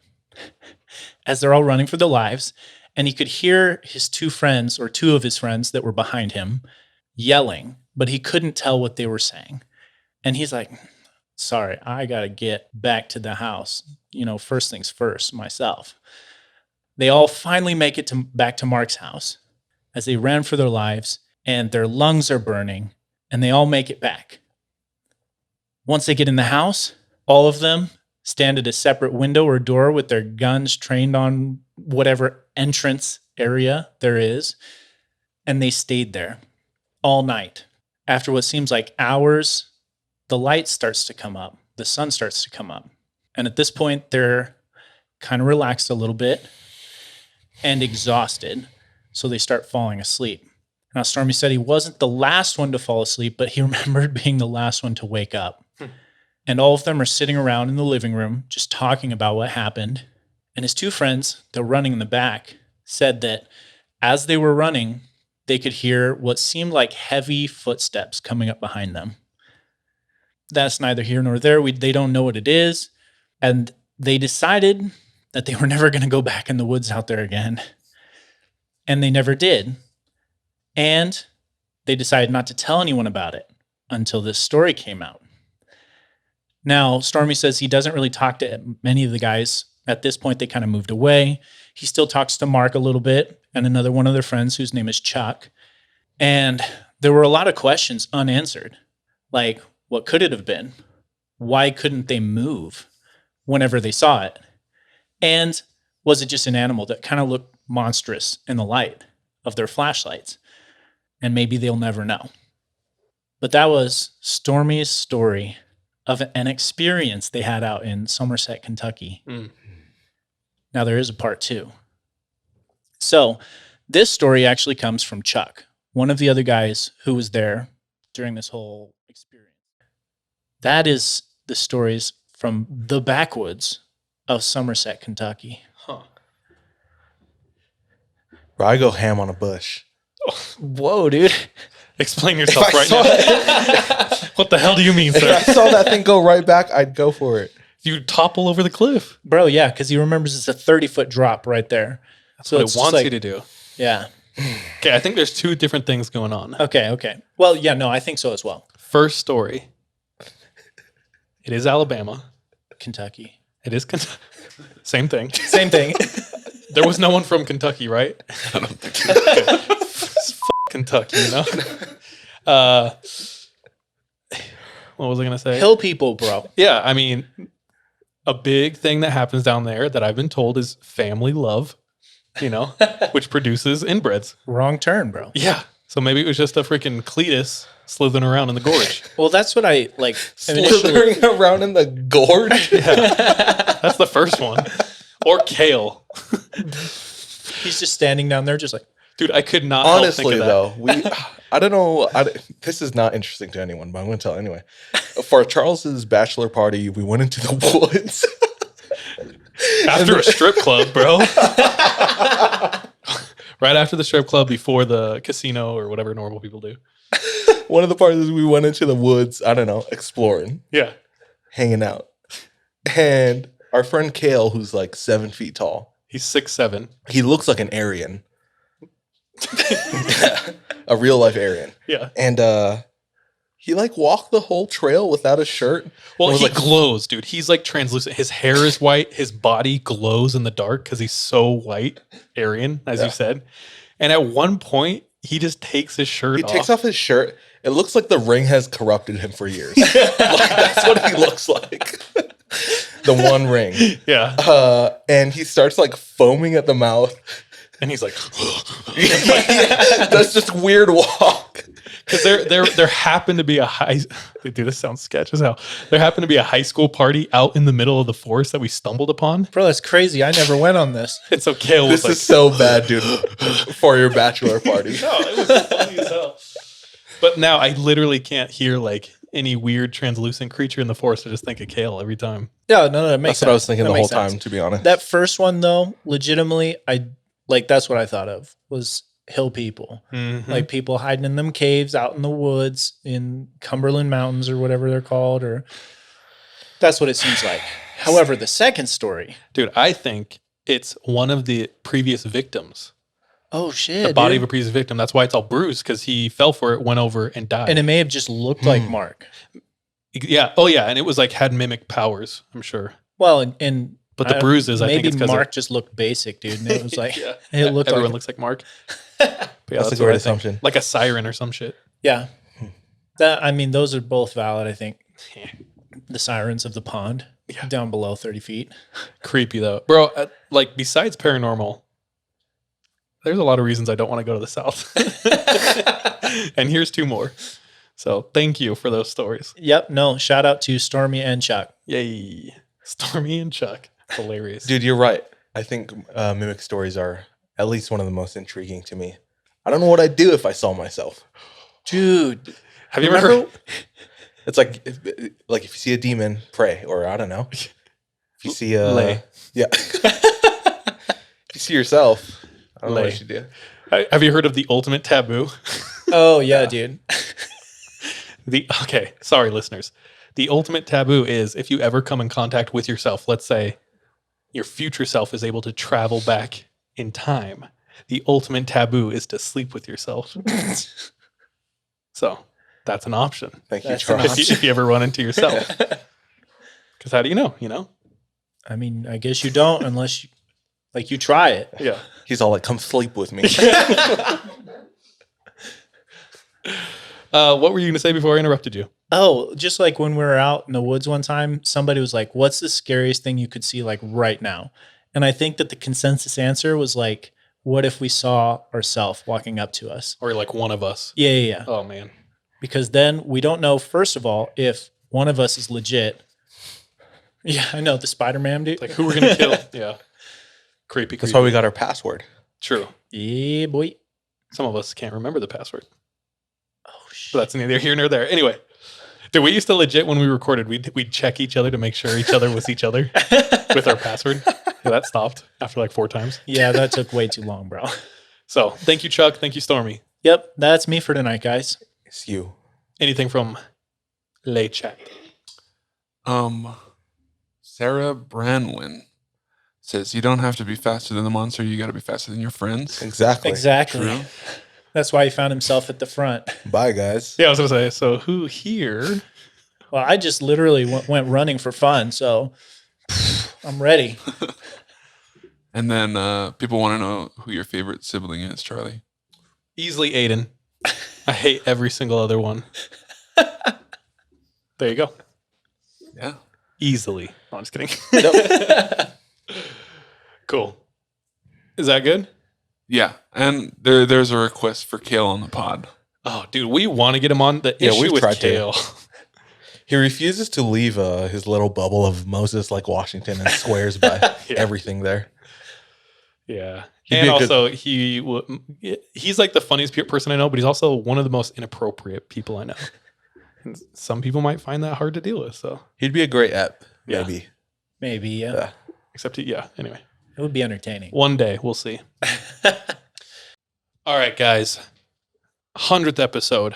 as they're all running for their lives. And he could hear his two of his friends that were behind him yelling, but he couldn't tell what they were saying. And he's like, sorry, I got to get back to the house. First things first, myself. They all finally make it back to Mark's house as they ran for their lives, and their lungs are burning, and they all make it back. Once they get in the house, all of them stand at a separate window or door with their guns trained on whatever entrance area there is, and they stayed there all night. After what seems like hours, the light starts to come up. The sun starts to come up. And at this point, they're kind of relaxed a little bit and exhausted, so they start falling asleep. Now, Stormy said he wasn't the last one to fall asleep, but he remembered being the last one to wake up. And all of them are sitting around in the living room just talking about what happened. And his two friends, they're running in the back, said that as they were running, they could hear what seemed like heavy footsteps coming up behind them. That's neither here nor there. They don't know what it is. And they decided that they were never going to go back in the woods out there again. And they never did. And they decided not to tell anyone about it until this story came out. Now, Stormy says he doesn't really talk to many of the guys. At this point, they kind of moved away. He still talks to Mark a little bit and another one of their friends whose name is Chuck. And there were a lot of questions unanswered. Like, what could it have been? Why couldn't they move whenever they saw it? And was it just an animal that kind of looked monstrous in the light of their flashlights? And maybe they'll never know. But that was Stormy's story of an experience they had out in Somerset, Kentucky. Mm. Now there is a part 2. So this story actually comes from Chuck, one of the other guys who was there during this whole experience. That is the stories from the Backwoods of Somerset, Kentucky. Huh. Bro, I go ham on a bush. Whoa, dude. Explain yourself If I right saw now. What the hell do you mean, If I sir? saw that thing go right back, I'd go for it. You topple over the cliff. Bro, yeah, because he remembers it's a 30-foot drop right there. That's what it it's just wants like- you to do. Yeah. Okay, I think there's 2 different things going on. Okay. Well, yeah, no, I think so as well. First story. It is Alabama. Kentucky. It is Kentucky. Same thing. Same thing. There was no one from Kentucky, right? I don't think so. It's Kentucky, you know? What was I going to say? Hill people, bro. Yeah, I mean, a big thing that happens down there that I've been told is family love, you know, which produces inbreds. Wrong turn, bro. Yeah. So maybe it was just a freaking Cletus slithering around in the gorge. Well, that's what I like. Initially, Slithering around in the gorge. That's the first one. Or kale. he's just standing down there, just like, Dude, I could not help Honestly, think of that. though, I don't know. This is not interesting to anyone, but I'm going to tell anyway. For Charles's bachelor party, we went into the woods. After a strip club, bro. Right after the strip club, before the casino or whatever normal people do. One of the parties, we went into the woods, I don't know, exploring, Yeah. hanging out. And our friend Kale, who's like 7 feet tall, He's 6'7". he looks like an Aryan. A real life Aryan. Yeah. And he like walked the whole trail without a shirt. Well, It was he like- glows, dude. He's like translucent. His hair is white. His body glows in the dark because he's so white, Aryan, as you said. And at one point, he just takes his shirt He off. takes off his shirt. It looks like the ring has corrupted him for years. Like, that's what he looks like. The one ring. Yeah. And he starts like foaming at the mouth. And he's like, That's just weird walk. because there happened to be a high, dude, this sounds sketch as hell. There happened to be a high school party out in the middle of the forest that we stumbled upon. bro, that's crazy. I never went on this. And so Kale was This like, is so bad, dude. For your bachelor party. no, it was funny as hell. But now I literally can't hear like any weird translucent creature in the forest. I just think of Kale every time. Yeah, no, that makes That's sense. what I was thinking That the whole makes sense. time, to be honest. That first one, though, legitimately, that's what I thought of was hill people. Mhm. Like people hiding in them caves out in the woods in Cumberland Mountains or whatever they're called, or that's what it seems like. However, the second story. Dude, I think it's one of the previous victims. Oh shit. The body dude. of a previous victim. That's why it's all bruised, because he fell for it, went over, and died. And it may have just looked like Mark. Yeah. Oh, yeah. And it was like had mimic powers, I'm sure. Well, and But the bruises, I think maybe it's because Mark just looked basic, dude. And it was like Yeah. it looked everyone like looks like Mark. But yeah, That's a what great I think. assumption. Like a siren or some shit. yeah. That I mean, those are both valid. I think Yeah. the sirens of the pond Yeah. down below 30 feet. Creepy though, bro. Like besides paranormal, there's a lot of reasons I don't want to go to the South. And here's 2 more. So thank you for those stories. Yep. No. Shout out to Stormy and Chuck. Yay, Stormy and Chuck, hilarious. Dude, you're right. I think mimic stories are at least one of the most intriguing to me. I don't know what I'd do if I saw myself. Dude. Have you ever heard? It's like if you see a demon, pray, or I don't know. If you see a Lay. yeah. If you see yourself, I don't know Lay. what you do. Have you heard of the ultimate taboo? Oh yeah, dude. Okay, sorry, listeners. The ultimate taboo is if you ever come in contact with yourself, let's say your future self is able to travel back in time. The ultimate taboo is to sleep with yourself. So that's an option. Thank you, That's an Charles. If you ever run into yourself. Because how do you know? You know? I mean, I guess you don't unless you try it. Yeah. He's all like, "Come sleep with me." What were you going to say before I interrupted you? Oh, just like when we were out in the woods one time, somebody was like, "What's the scariest thing you could see like right now?" And I think that the consensus answer was like, what if we saw ourselves walking up to us? Or like one of us. Yeah. Oh, man. Because then we don't know, first of all, if one of us is legit. Yeah, I know. The Spider-Man dude. Like, who we're going to kill. Yeah. Creepy. That's why we got our password. True. Yeah, boy. Some of us can't remember the password. Oh, shit. So that's neither here nor there. Anyway. Dude, we used to legit, when we recorded, we'd check each other to make sure each other was each other with our password. Yeah, that stopped after like 4 times. Yeah, that took way too long, bro. So thank you, Chuck. Thank you, Stormy. Yep, that's me for tonight, guys. It's you. Anything from Lay Chat? Sarah Branwin says, you don't have to be faster than the monster. You got to be faster than your friends. Exactly. True. That's why he found himself at the front. Bye, guys. Yeah, I was going to say, so who here? Well, I just literally went running for fun, so I'm ready. And then people want to know who your favorite sibling is, Charlie. Easily Aiden. I hate every single other one. There you go. Yeah. Easily. No, I'm just kidding. Cool. Is that good? Yeah. And there's a request for Kale on the pod. Oh, dude, we want to get him on. The issue we've with tried to. Kale. He refuses to leave his little bubble of Moses like Washington and swears by everything there. Yeah. He'd And be a good- also, he's like the funniest person I know, but he's also one of the most inappropriate people I know. And some people might find that hard to deal with. So, He'd be a great ep, Yeah. maybe. Maybe, yeah. Yeah. except, anyway. It would be entertaining. One day, we'll see. All right, guys. 100th episode.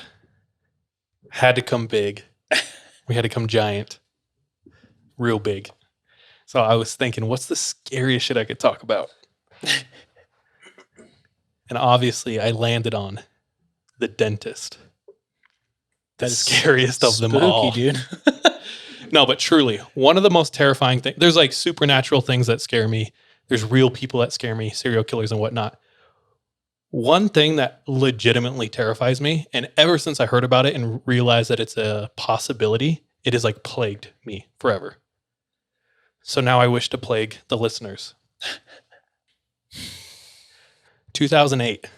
Had to come big. We had to come giant. Real big. So I was thinking, what's the scariest shit I could talk about? And obviously, I landed on the dentist. The That's scariest of them all. dude. No, but truly, one of the most terrifying things. There's like supernatural things that scare me. There's real people that scare me, serial killers and whatnot. One thing that legitimately terrifies me, and ever since I heard about it and realized that it's a possibility, it has like plagued me forever. So now I wish to plague the listeners. 2008,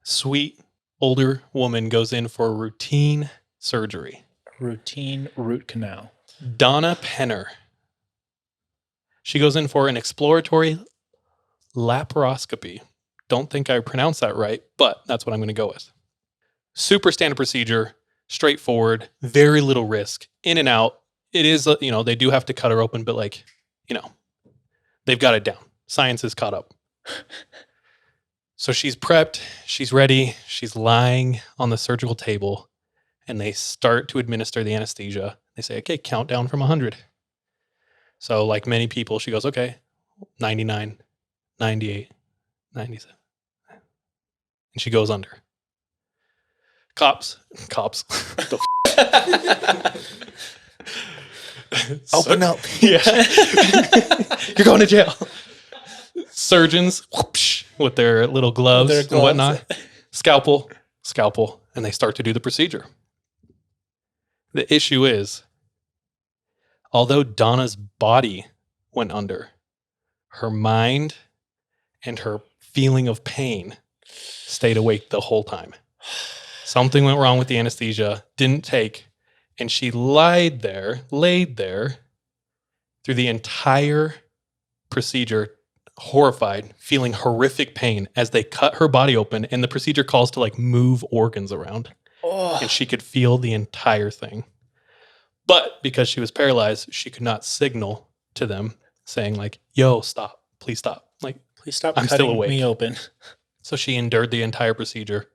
sweet older woman goes in for routine surgery. Routine root canal. Donna Penner. She goes in for an exploratory laparoscopy. Don't think I pronounced that right, but that's what I'm going to go with. Super standard procedure, straightforward, very little risk, in and out. It is, they do have to cut her open, but they've got it down. Science is caught up. So she's prepped, she's ready, she's lying on the surgical table, and they start to administer the anesthesia. They say, okay, count down from 100. So like many people, she goes, okay, 99, 98, 97. And she goes under. Cops. Open up. Yeah. You're going to jail. Surgeons, whoopsh, with their little gloves, Their and gloves. whatnot. Scalpel, and they start to do the procedure. The issue is, although Donna's body went under, her mind and her feeling of pain stayed awake the whole time. Something went wrong with the anesthesia, didn't take, and she laid there through the entire procedure, horrified, feeling horrific pain as they cut her body open, and the procedure calls to like move organs around. Oh, And she could feel the entire thing. But because she was paralyzed, she could not signal to them saying like, yo, stop, please stop. Like, please stop I'm still cutting awake. me open. so she endured the entire procedure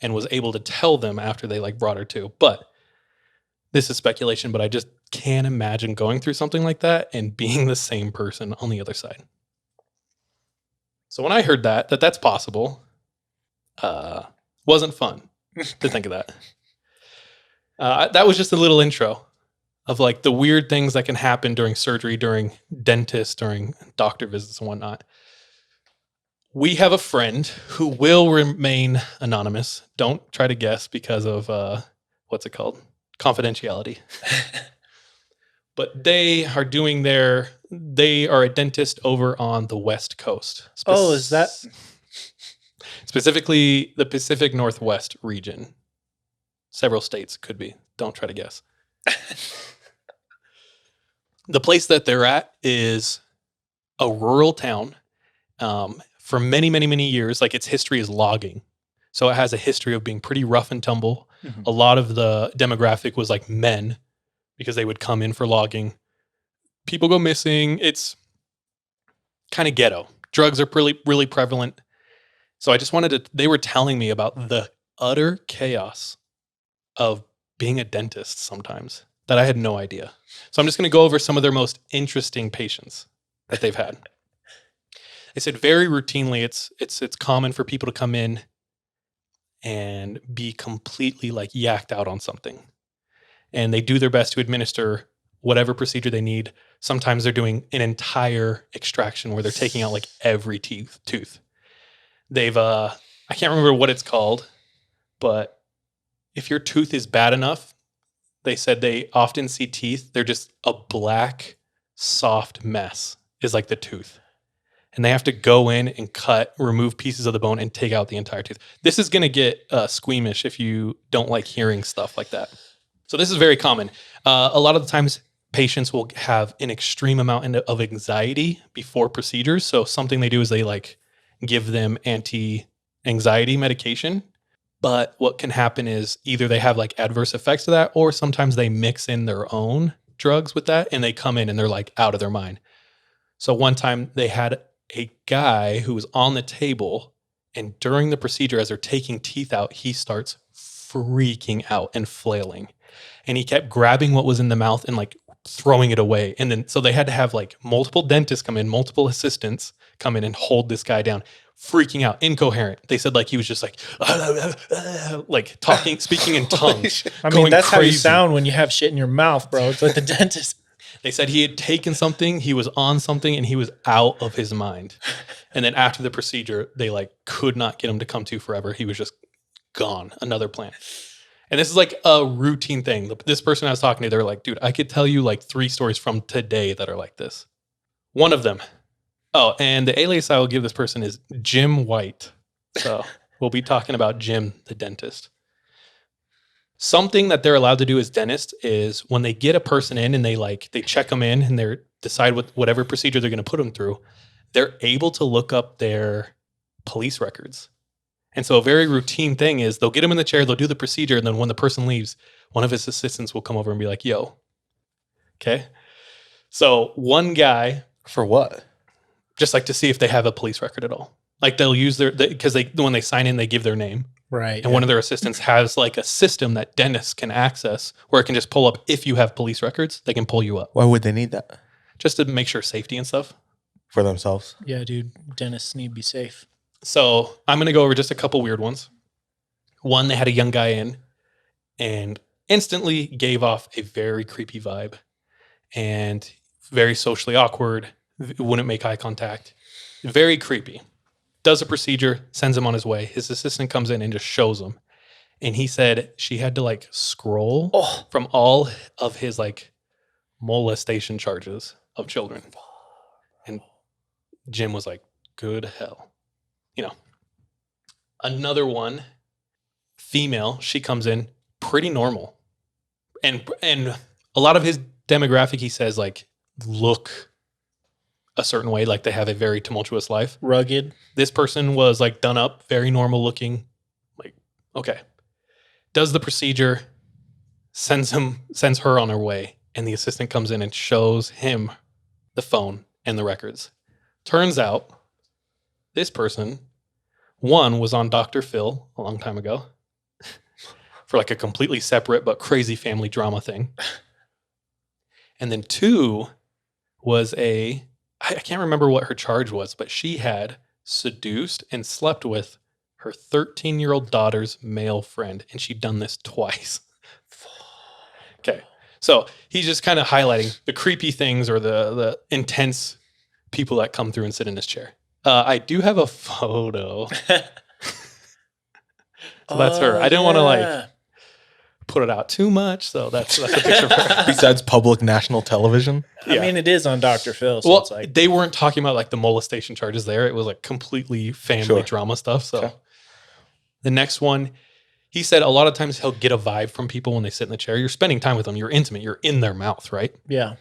and was able to tell them after they like brought her to. But this is speculation, but I just can't imagine going through something like that and being the same person on the other side. So when I heard that's possible, wasn't fun to think of that. That was just a little intro of like the weird things that can happen during surgery, during dentists, during doctor visits and whatnot. We have a friend who will remain anonymous. Don't try to guess because of what's it called? Confidentiality. But they are a dentist over on the West Coast. Oh, is that? Specifically the Pacific Northwest region. Several states could be. Don't try to guess. The place that they're at is a rural town. For many, many, many years, like its history is logging. So it has a history of being pretty rough and tumble. Mhm. A lot of the demographic was like men because they would come in for logging. People go missing. It's kind of ghetto. Drugs are really, really prevalent. So I just they were telling me about the utter chaos of being a dentist sometimes that I had no idea. So I'm just going to go over some of their most interesting patients that they've had. They said very routinely it's common for people to come in and be completely like yacked out on something. And they do their best to administer whatever procedure they need. Sometimes they're doing an entire extraction where they're taking out like every tooth. They've I can't remember what it's called, but if your tooth is bad enough, they said they often see teeth. They're just a black, soft mess is like the tooth. And they have to go in and remove pieces of the bone and take out the entire tooth. This is going to get squeamish if you don't like hearing stuff like that. So this is very common. A lot of the times patients will have an extreme amount of anxiety before procedures. So something they do is they like give them anti-anxiety medication. But what can happen is either they have like adverse effects to that, or sometimes they mix in their own drugs with that and they come in and they're like out of their mind. So one time they had a guy who was on the table, and during the procedure, as they're taking teeth out, he starts freaking out and flailing. And he kept grabbing what was in the mouth and like throwing it away. And then, so they had to have like multiple dentists come in, multiple assistants come in and hold this guy down, freaking out, incoherent. They said like he was just like talking, speaking in tongues. I mean, that's crazy. how you sound when you have shit in your mouth, bro. It's like the dentist. They said he had taken something, he was on something, and he was out of his mind. And then after the procedure, they like could not get him to come to forever. He was just gone, another planet. And this is like a routine thing. This person I was talking to, they were like, dude, I could tell you like 3 stories from today that are like this. One of them. Oh, and the alias I will give this person is Jim White. So we'll be talking about Jim, the dentist. Something that they're allowed to do as dentists is when they get a person in and they check them in and they decide whatever procedure they're going to put them through, they're able to look up their police records. And so a very routine thing is they'll get him in the chair, they'll do the procedure, and then when the person leaves, one of his assistants will come over and be like, yo, okay? So one guy... For what? Just like to see if they have a police record at all. Like they'll use because when they sign in, they give their name. Right. And one of their assistants has like a system that dentists can access where it can just pull up if you have police records, they can pull you up. Why would they need that? Just to make sure safety and stuff. For themselves? Yeah, dude. Dentists need to be safe. So I'm going to go over just a couple weird ones. One, they had a young guy in and instantly gave off a very creepy vibe and very socially awkward, wouldn't make eye contact. Very creepy. Does a procedure, sends him on his way. His assistant comes in and just shows him. And he said she had to like scroll from all of his like molestation charges of children. And Jim was like, good hell. You know, another one, female, she comes in pretty normal. And a lot of his demographic, he says, like, look a certain way, like they have a very tumultuous life. Rugged. This person was like done up, very normal looking. Like, okay. Does the procedure, sends her on her way, and the assistant comes in and shows him the phone and the records. Turns out this person, one, was on Dr. Phil a long time ago for like a completely separate but crazy family drama thing. And then 2 was I can't remember what her charge was, but she had seduced and slept with her 13-year-old daughter's male friend, and she'd done this twice. Okay. So he's just kind of highlighting the creepy things or the intense people that come through and sit in this chair. I do have a photo. So that's her. I didn't want to like put it out too much. So that's a picture of her. Besides public national television. I mean, it is on Dr. Phil. So Well, it's like, they weren't talking about like the molestation charges there. It was like completely family drama stuff. So Okay. the next one, he said a lot of times he'll get a vibe from people when they sit in the chair. You're spending time with them. You're intimate. You're in their mouth, right? yeah.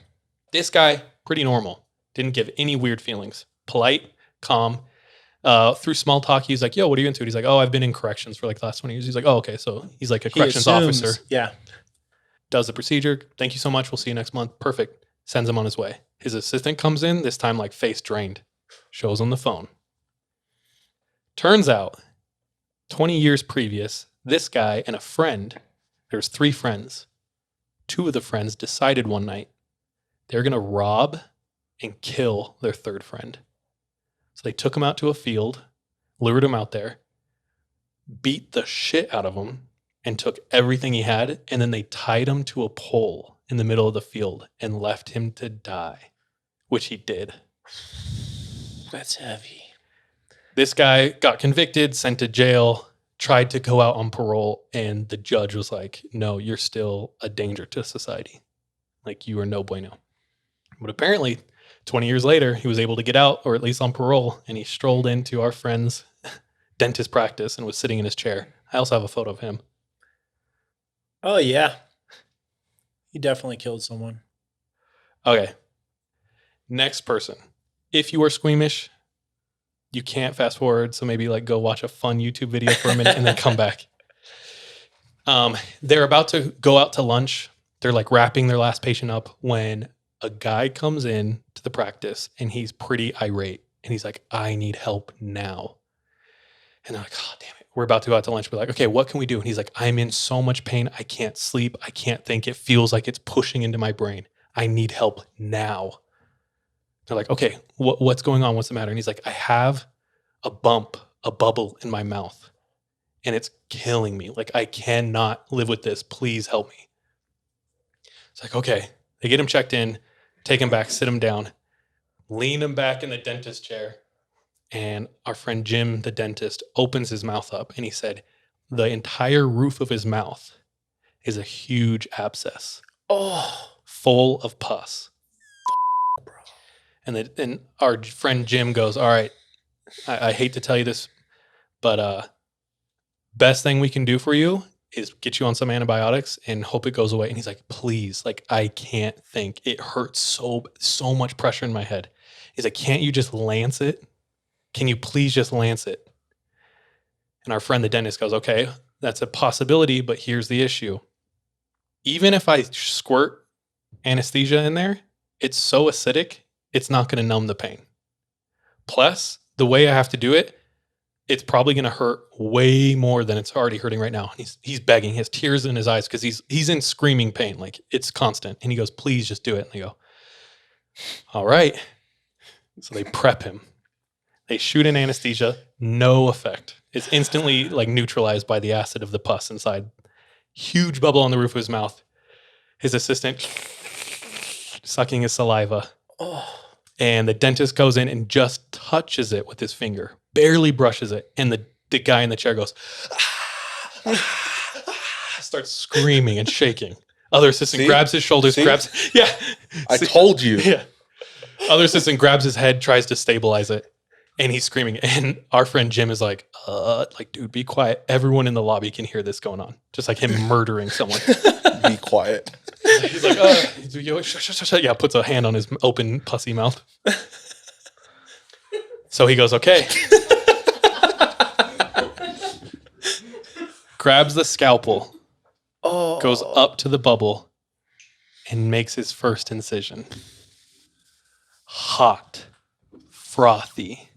This guy, pretty normal. Didn't give any weird feelings. Polite, calm. Through small talk, he's like, yo, what are you into? He's like, oh, I've been in corrections for like the last 20 years. He's like, oh, okay. So he's like a He corrections assumes- officer. Yeah. Does the procedure. Thank you so much. We'll see you next month. Perfect. Sends him on his way. His assistant comes in, this time like face drained. Shows him the phone. Turns out, 20 years previous, this guy and a friend, there's 3 friends. 2 of the friends decided one night they're going to rob and kill their 3rd friend. So they took him out to a field, lured him out there, beat the shit out of him, and took everything he had, and then they tied him to a pole in the middle of the field and left him to die, which he did. That's heavy. This guy got convicted, sent to jail, tried to go out on parole, and the judge was like, no, you're still a danger to society. Like, you are no bueno. But apparently, 20 years later, he was able to get out, or at least on parole, and he strolled into our friend's dentist practice and was sitting in his chair. I also have a photo of him. Oh, yeah. He definitely killed someone. Okay. Next person. If you are squeamish, you can't fast forward. So maybe like go watch a fun YouTube video for a minute and then come back. They're about to go out to lunch. They're like wrapping their last patient up when a guy comes in to the practice and he's pretty irate. And he's like, I need help now. And they're like, oh, damn it. We're about to go out to lunch. We're like, okay, what can we do? And he's like, I'm in so much pain. I can't sleep. I can't think. It feels like it's pushing into my brain. I need help now. They're like, okay, what's going on? What's the matter? And he's like, I have a bubble in my mouth, and it's killing me. Like, I cannot live with this. Please help me. It's like, okay. They get him checked in, take him back, sit him down, lean him back in the dentist chair. And our friend Jim, the dentist, opens his mouth up, and he said, the entire roof of his mouth is a huge abscess. Oh. Full of pus. And our friend Jim goes, all right, I hate to tell you this, but best thing we can do for you is get you on some antibiotics and hope it goes away. And he's like, please, like, I can't think. It hurts so much pressure in my head. He's like, can't you just lance it? Can you please just lance it? And our friend, the dentist, goes, okay, that's a possibility, but here's the issue. Even if I squirt anesthesia in there, it's so acidic, it's not going to numb the pain. Plus, the way I have to do it, it's probably going to hurt way more than it's already hurting right now. He's begging. He has tears in his eyes because he's in screaming pain. Like, it's constant. And he goes, please just do it. And they go, all right. So they prep him. They shoot in anesthesia. No effect. It's instantly like neutralized by the acid of the pus inside. Huge bubble on the roof of his mouth. His assistant sucking his saliva. Oh. And the dentist goes in and just touches it with his finger, barely brushes it. And the guy in the chair goes, starts screaming and shaking. Other assistant grabs his shoulders, yeah. I told you. Yeah. Other assistant grabs his head, tries to stabilize it, and he's screaming. And our friend Jim is like, dude, be quiet. Everyone in the lobby can hear this going on. Just like him murdering someone. Be quiet. He's like, yeah, puts a hand on his open, pussy mouth. So he goes, okay. Grabs the scalpel, goes up to the bubble, and makes his first incision. Hot, frothy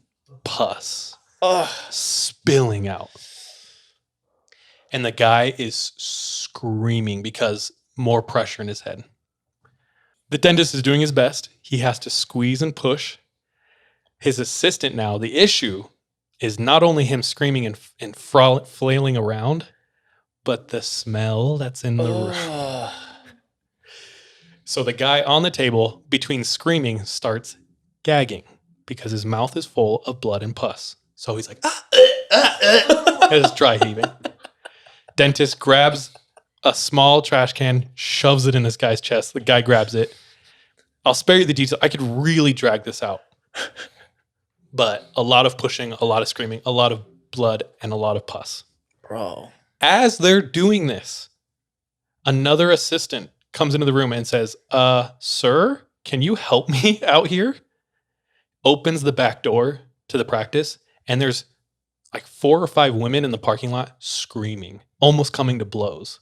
pus spilling out. And the guy is screaming because more pressure in his head. The dentist is doing his best. He has to squeeze and push. His assistant now, the issue is not only him screaming and flailing around, but the smell that's in the room. So the guy on the table, between screaming, starts gagging because his mouth is full of blood and pus. So he's like, it's dry heaving. Dentist grabs a small trash can, shoves it in this guy's chest. The guy grabs it. I'll spare you the details. I could really drag this out. But a lot of pushing, a lot of screaming, a lot of blood, and a lot of pus. Bro. As they're doing this, another assistant comes into the room and says, sir, can you help me out here? Opens the back door to the practice, and there's like 4 or 5 women in the parking lot screaming, almost coming to blows.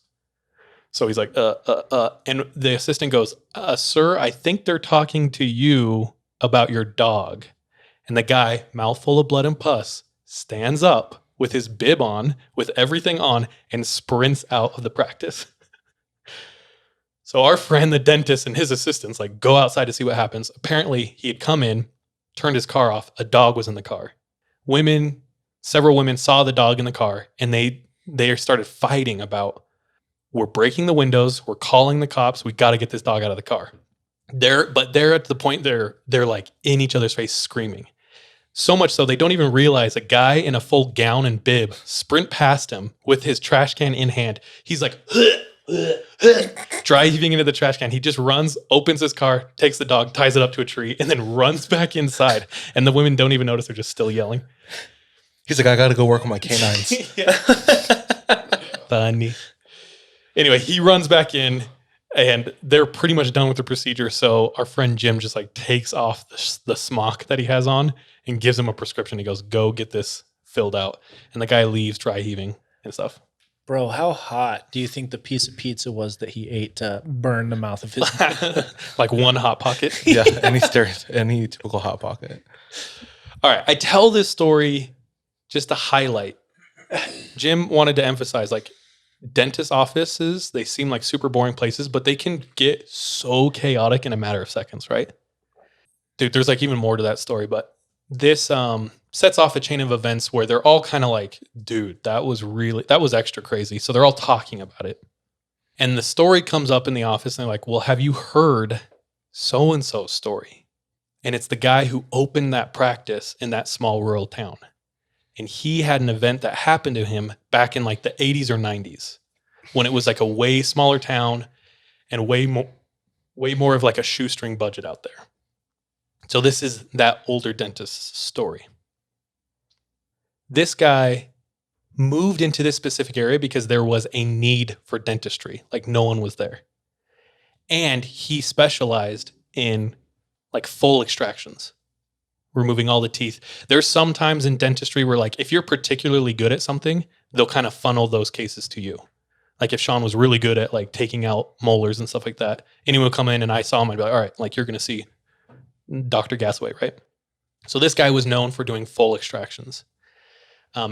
So he's like, and the assistant goes, sir, I think they're talking to you about your dog. And the guy, mouthful of blood and pus, stands up with his bib on, with everything on, and sprints out of the practice. So our friend, the dentist, and his assistants like go outside to see what happens. Apparently, he had come in, turned his car off. A dog was in the car. Several women saw the dog in the car, and they started fighting about, we're breaking the windows, we're calling the cops, we got to get this dog out of the car. They're at the point they're like in each other's face screaming. So much so they don't even realize a guy in a full gown and bib sprint past him with his trash can in hand. He's like dry heaving into the trash can. He just runs, opens his car, takes the dog, ties it up to a tree, and then runs back inside. And the women don't even notice, they're just still yelling. He's like, I got to go work on my canines. Funny. Anyway, he runs back in, and they're pretty much done with the procedure. So our friend Jim just like takes off the smock that he has on and gives him a prescription. He goes, go get this filled out. And the guy leaves dry heaving and stuff. Bro, how hot do you think the piece of pizza was that he ate to burn the mouth of his like one Hot Pocket? Yeah, any typical Hot Pocket. All right, I tell this story just to highlight. Jim wanted to emphasize, like, dentist offices, they seem like super boring places, but they can get so chaotic in a matter of seconds, right? Dude, there's like even more to that story, but this sets off a chain of events where they're all kind of like, dude, that was extra crazy. So they're all talking about it. And the story comes up in the office and they're like, well, have you heard so-and-so's story? And it's the guy who opened that practice in that small rural town. And he had an event that happened to him back in like the 80s or 90s when it was like a way smaller town and way more of like a shoestring budget out there. So this is that older dentist's story. This guy moved into this specific area because there was a need for dentistry. Like no one was there. And he specialized in like full extractions, removing all the teeth. There's some times in dentistry where like, if you're particularly good at something, they'll kind of funnel those cases to you. Like if Sean was really good at like taking out molars and stuff like that, anyone would come in and I saw him, I'd be like, all right, like you're going to see Dr. Gasaway, right? So this guy was known for doing full extractions.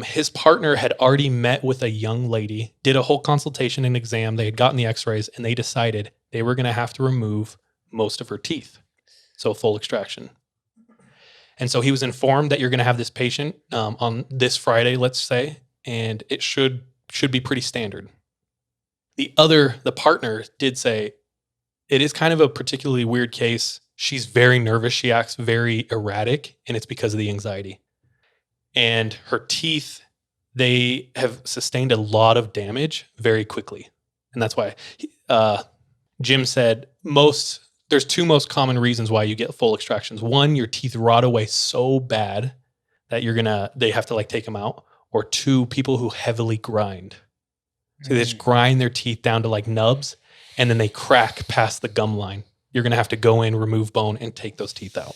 His partner had already met with a young lady, did a whole consultation and exam. They had gotten the x-rays and they decided they were going to have to remove most of her teeth. So full extraction. And so he was informed that you're going to have this patient on this Friday, let's say, and it should be pretty standard. The partner did say, it is kind of a particularly weird case. She's very nervous. She acts very erratic, and it's because of the anxiety. And her teeth, they have sustained a lot of damage very quickly. And that's why Jim said there's 2 most common reasons why you get full extractions. 1, your teeth rot away so bad that they have to like take them out. Or 2, people who heavily grind. So they just grind their teeth down to like nubs and then they crack past the gum line. You're going to have to go in, remove bone, and take those teeth out.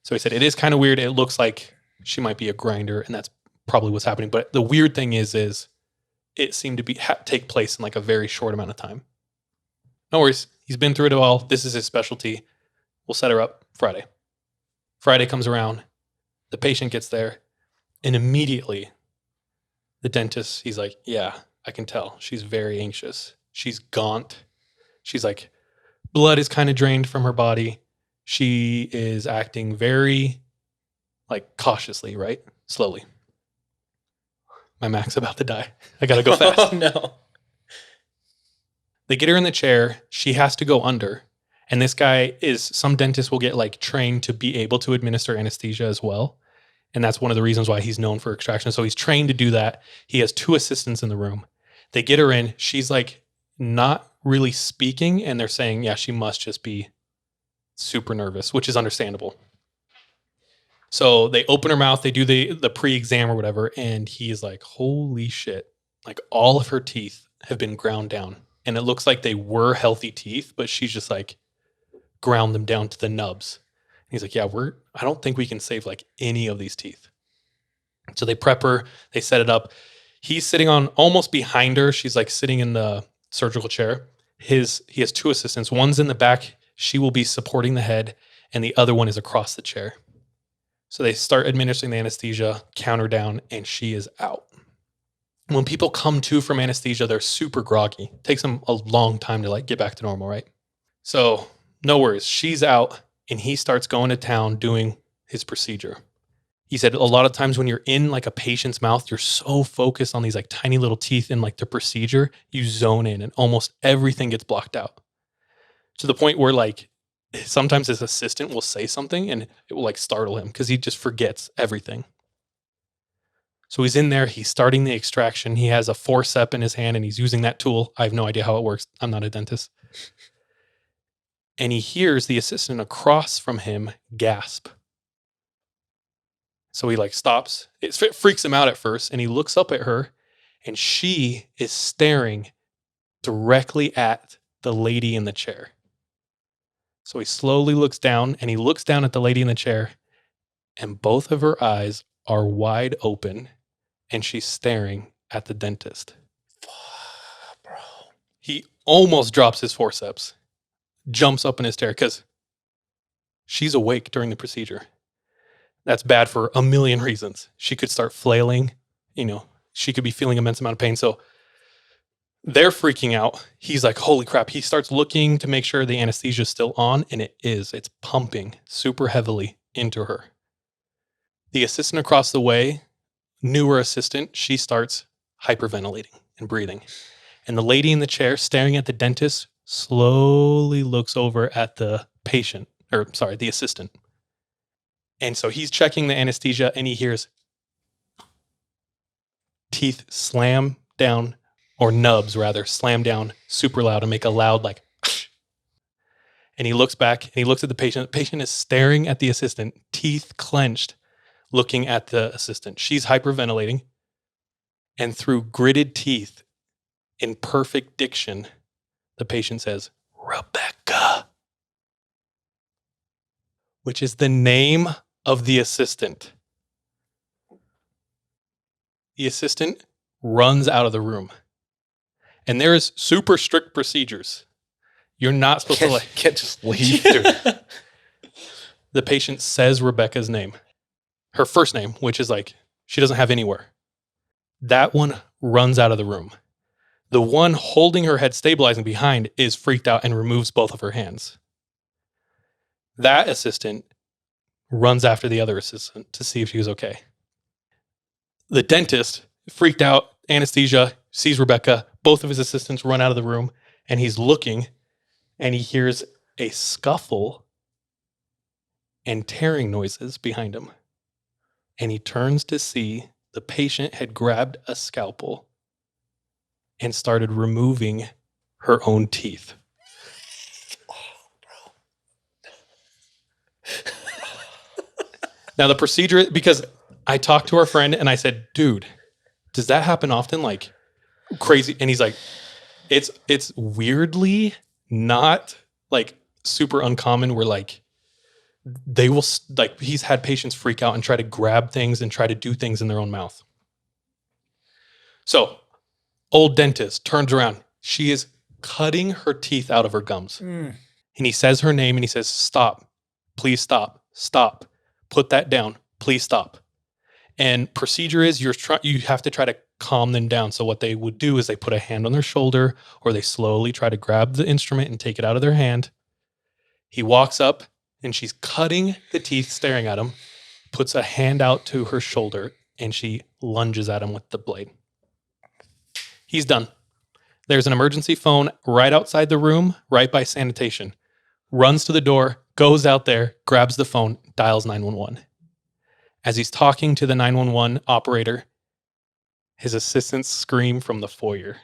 So he said, it is kind of weird. It looks like she might be a grinder, and that's probably what's happening. But the weird thing is it seemed to take place in like a very short amount of time. No worries. He's been through it all. This is his specialty. We'll set her up Friday. Friday comes around. The patient gets there, and immediately the dentist, he's like, yeah, I can tell. She's very anxious. She's gaunt. She's like, blood is kind of drained from her body. She is acting very like cautiously, right? Slowly. My Mac's about to die. I got to go fast. Oh, no. They get her in the chair. She has to go under. And this guy some dentists will get like trained to be able to administer anesthesia as well. And that's one of the reasons why he's known for extraction. So he's trained to do that. He has 2 assistants in the room. They get her in. She's like not really speaking, and they're saying, yeah, she must just be super nervous, which is understandable. So they open her mouth, they do the pre-exam or whatever, and he's like, holy shit. Like all of her teeth have been ground down. And it looks like they were healthy teeth, but she's just like ground them down to the nubs. He's like, yeah, I don't think we can save like any of these teeth. So they prep her, they set it up. He's sitting on almost behind her. She's like sitting in the surgical chair. He has two assistants. One's in the back. She will be supporting the head, and the other one is across the chair. So they start administering the anesthesia, count her down, and she is out. When people come to from anesthesia, they're super groggy. It takes them a long time to like get back to normal, right? So no worries. She's out, and he starts going to town doing his procedure. He said a lot of times when you're in like a patient's mouth, you're so focused on these like tiny little teeth in like the procedure, you zone in and almost everything gets blocked out. To the point where like sometimes his assistant will say something and it will like startle him because he just forgets everything. So he's in there, he's starting the extraction. He has a forceps in his hand and he's using that tool. I have no idea how it works. I'm not a dentist. And he hears the assistant across from him gasp. So he like stops. It freaks him out at first and he looks up at her and she is staring directly at the lady in the chair. So he slowly looks down and he looks down at the lady in the chair and both of her eyes are wide open and she's staring at the dentist. Bro. He almost drops his forceps, jumps up in his chair because she's awake during the procedure. That's bad for a million reasons. She could start flailing, she could be feeling immense amount of pain. So they're freaking out. He's like, holy crap. He starts looking to make sure the anesthesia is still on, and it is. It's pumping super heavily into her. The assistant across the way, newer assistant, she starts hyperventilating and breathing. And the lady in the chair staring at the dentist slowly looks over at the the assistant. And so he's checking the anesthesia and he hears teeth slam down, or nubs rather, slam down super loud and make a loud like, and he looks back and he looks at the patient. The patient is staring at the assistant, teeth clenched, looking at the assistant. She's hyperventilating. And through gritted teeth, in perfect diction, the patient says, Rebecca, which is the name of the assistant. The assistant runs out of the room. And there is super strict procedures. You're not supposed to can't just leave. Dude. The patient says Rebecca's name. Her first name, which is like, she doesn't have anywhere. That one runs out of the room. The one holding her head stabilizing behind is freaked out and removes both of her hands. That assistant runs after the other assistant to see if she was okay. The dentist, freaked out, anesthesia, sees Rebecca. Both of his assistants run out of the room, and he's looking, and he hears a scuffle and tearing noises behind him. And he turns to see the patient had grabbed a scalpel and started removing her own teeth. Now the procedure, because I talked to our friend and I said, dude, does that happen often? Like crazy. And he's like, it's weirdly not like super uncommon where like they will, like he's had patients freak out and try to grab things and try to do things in their own mouth. So old dentist turns around. She is cutting her teeth out of her gums. And he says her name and he says, stop, please stop, stop. Put that down. Please stop. And procedure is you have to try to calm them down. So what they would do is they put a hand on their shoulder or they slowly try to grab the instrument and take it out of their hand. He walks up and she's cutting the teeth, staring at him, puts a hand out to her shoulder and she lunges at him with the blade. He's done. There's an emergency phone right outside the room, right by sanitation. Runs to the door, goes out there, grabs the phone, dials 911. As he's talking to the 911 operator, his assistants scream from the foyer.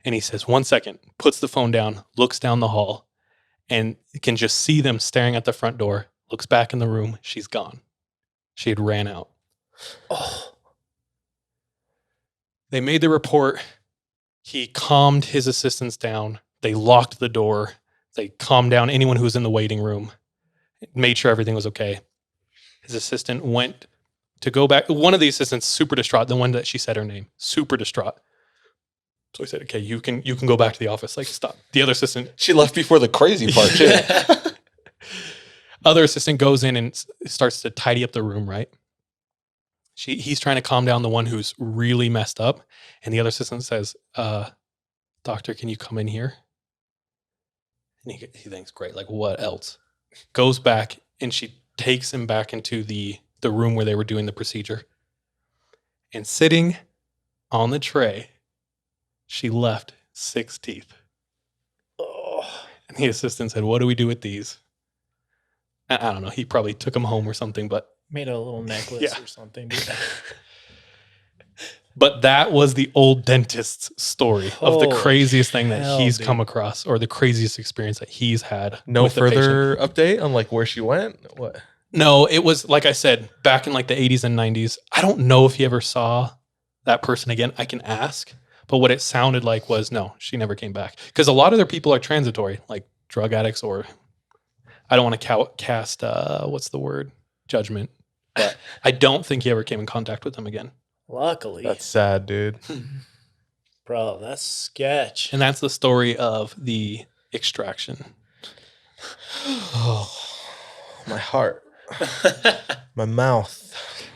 And he says, 1 second, puts the phone down, looks down the hall, and can just see them staring at the front door, looks back in the room. She's gone. She had ran out. Oh, They made the report. He calmed his assistants down. They locked the door. They calmed down anyone who was in the waiting room, made sure everything was okay. His assistant went to go back. One of the assistants, super distraught, the one that she said her name, super distraught. So he said, okay, you can go back to the office. Like, stop. The other assistant. She left before the crazy part, too. Other assistant goes in and starts to tidy up the room, right? He's trying to calm down the one who's really messed up. And the other assistant says, doctor, can you come in here? And he thinks, great, like what else? Goes back and she takes him back into the room where they were doing the procedure. And sitting on the tray, she left 6 teeth. oh. And the assistant said, what do we do with these? I don't know. He probably took them home or something, but Made a little necklace Yeah. or something. Dude. but that was the old dentist's story of the Holy craziest thing that hell, he's dude. come across, or the craziest experience that he's had. No with the patient. further update on like where she went? What? No, it was, like I said, back in like the 80s and 90s. I don't know if he ever saw that person again. I can ask. But what it sounded like was, no, she never came back. Because a lot of their people are transitory, like drug addicts, or I don't want to cast, what's the word? Judgment. But I don't think he ever came in contact with them again. Luckily. That's sad, dude. Bro, that's sketch. And that's the story of the extraction. Oh, my heart. My mouth.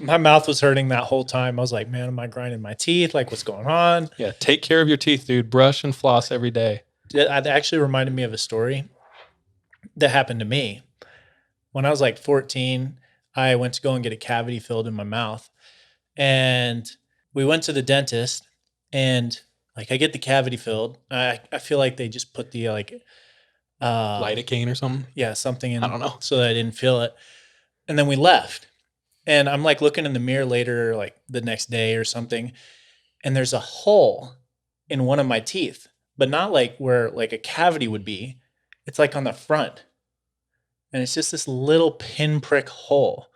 My mouth was hurting that whole time. I was like, man, am I grinding my teeth? Like, what's going on? Yeah, take care of your teeth, dude. Brush and floss every day. It actually reminded me of a story that happened to me. When I was like 14, I went to go and get a cavity filled in my mouth. And we went to the dentist, and like I get the cavity filled. I feel like they just put the Lidocaine or something. yeah, something in, I don't know. so that I didn't feel it. And then we left. And I'm like looking in the mirror later, like the next day or something, and there's a hole in one of my teeth, but not like where like a cavity would be. It's like on the front. And it's just this little pinprick hole.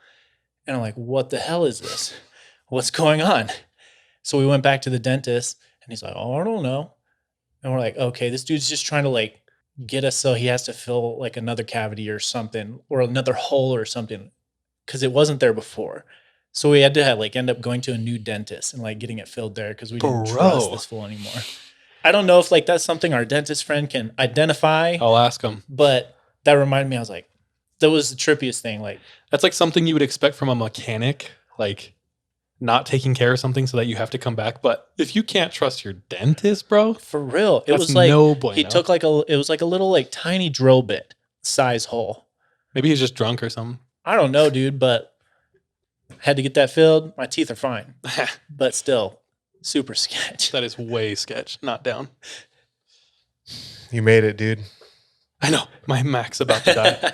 And I'm like, what the hell is this? What's going on? So we went back to the dentist, and he's like, oh, I don't know. And we're like, okay, this dude's just trying to like get us so he has to fill like another cavity or something, or another hole or something, because it wasn't there before. So we had to like end up going to a new dentist and like getting it filled there because we didn't trust this fool anymore. I don't know if like that's something our dentist friend can identify, I'll ask him. but that reminded me, I was like, that was the trippiest thing. Like, That's like something you would expect from a mechanic, like not taking care of something so that you have to come back. But if you can't trust your dentist, bro, for real, it that's was like no bueno. he took like it was like a little like tiny drill bit size hole. Maybe he's just drunk or something. I don't know, dude, but had to get that filled. My teeth are fine, but still super sketch. That is way sketch. Not down. You made it, dude. I know. My Mac's about to die.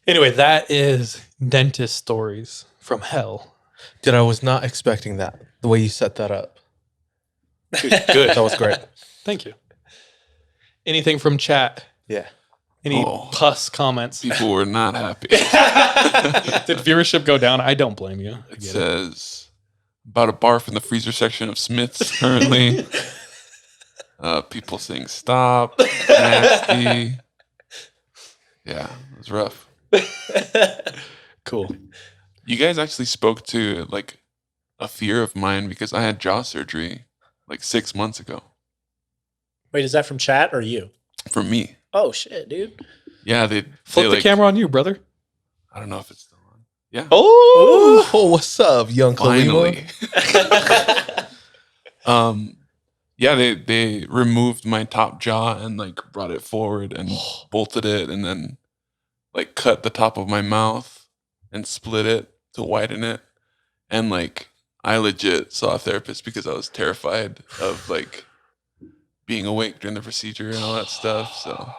Anyway, that is dentist stories from hell. Dude, I was not expecting that. The way you set that up. Dude, good. That was great. Thank you. Anything from chat? Yeah. Any Oh. pus comments? People were not happy. Did viewership go down? I don't blame you. I It get it. says about a barf in the freezer section of Smith's currently. People saying stop, nasty. Yeah, it was rough. Cool. You guys actually spoke to like a fear of mine because I had jaw surgery like 6 months ago. Wait, is that from chat or you? For me, Oh shit, dude. yeah, they Flip the like, camera on you, brother. I don't know if it's still on. Yeah, Oh, what's up, young finally. Kalima? Yeah, they removed my top jaw and like brought it forward and bolted it, and then like cut the top of my mouth and split it to widen it. And like I legit saw a therapist because I was terrified of like being awake during the procedure and all that stuff. So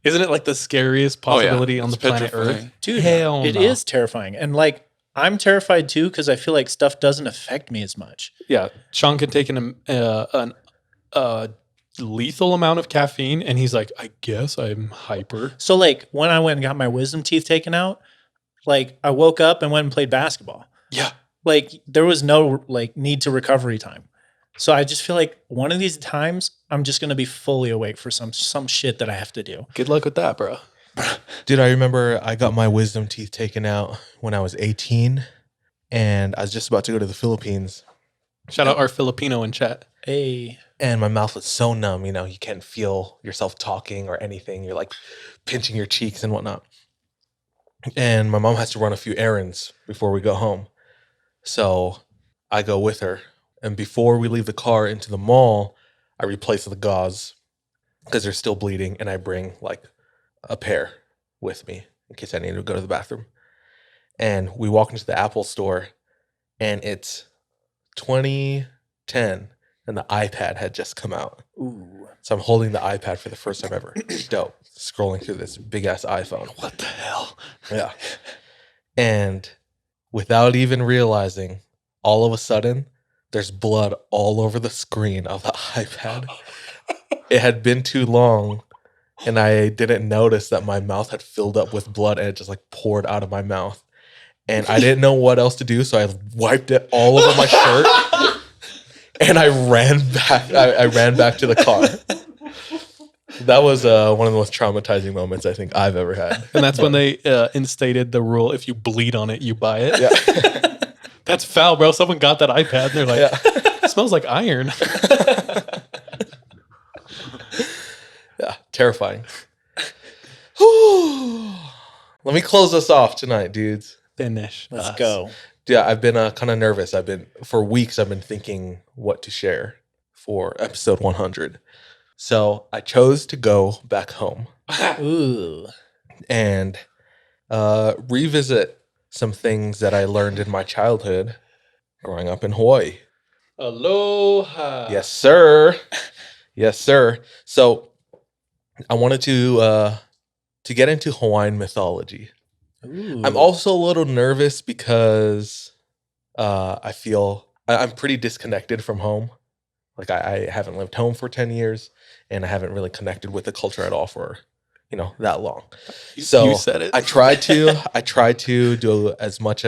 Isn't it like the scariest possibility on it's the planet petrifying. Earth? Dude, Hell it no. is terrifying. And like, I'm terrified too because I feel like stuff doesn't affect me as much. Yeah, Sean can take a a lethal amount of caffeine, and he's like, I guess I'm hyper. So like when I went and got my wisdom teeth taken out, like I woke up and went and played basketball. Yeah. Like there was no like need to recovery time. So I just feel like one of these times I'm just going to be fully awake for some shit that I have to do. Good luck with that, bro. Dude, I remember I got my wisdom teeth taken out when I was 18, and I was just about to go to the Philippines. Shout out our Filipino in chat. Hey. And my mouth was so numb, you know, you can't feel yourself talking or anything. You're like pinching your cheeks and whatnot. And my mom has to run a few errands before we go home. So I go with her. And before we leave the car into the mall, I replace the gauze because they're still bleeding. And I bring like a pair with me in case I need to go to the bathroom. And we walk into the Apple store, and it's 2010, and the iPad had just come out. Ooh. So I'm holding the iPad for the first time ever. Dope. Scrolling through this big ass iPhone. What the hell? Yeah. And without even realizing, all of a sudden, there's blood all over the screen of the iPad. It had been too long, and I didn't notice that my mouth had filled up with blood, and it just like poured out of my mouth. And I didn't know what else to do, so I wiped it all over my shirt, and I ran back. I ran back to the car. That was one of the most traumatizing moments I think I've ever had. And that's when they instated the rule: if you bleed on it, you buy it. Yeah. That's foul, bro. Someone got that iPad, and they're like, it smells like iron. Yeah, terrifying. Let me close us off tonight, dudes. Finish. Let's us. go. Yeah, I've been kind of nervous. For weeks, I've been thinking what to share for episode 100. So I chose to go back home Ooh. and revisit some things that I learned in my childhood growing up in Hawaii. Aloha. Yes, sir. Yes, sir. So I wanted to get into Hawaiian mythology. Ooh. I'm also a little nervous because I feel I'm pretty disconnected from home. Like I haven't lived home for 10 years, and I haven't really connected with the culture at all for, that long. So you said it. I tried to do as much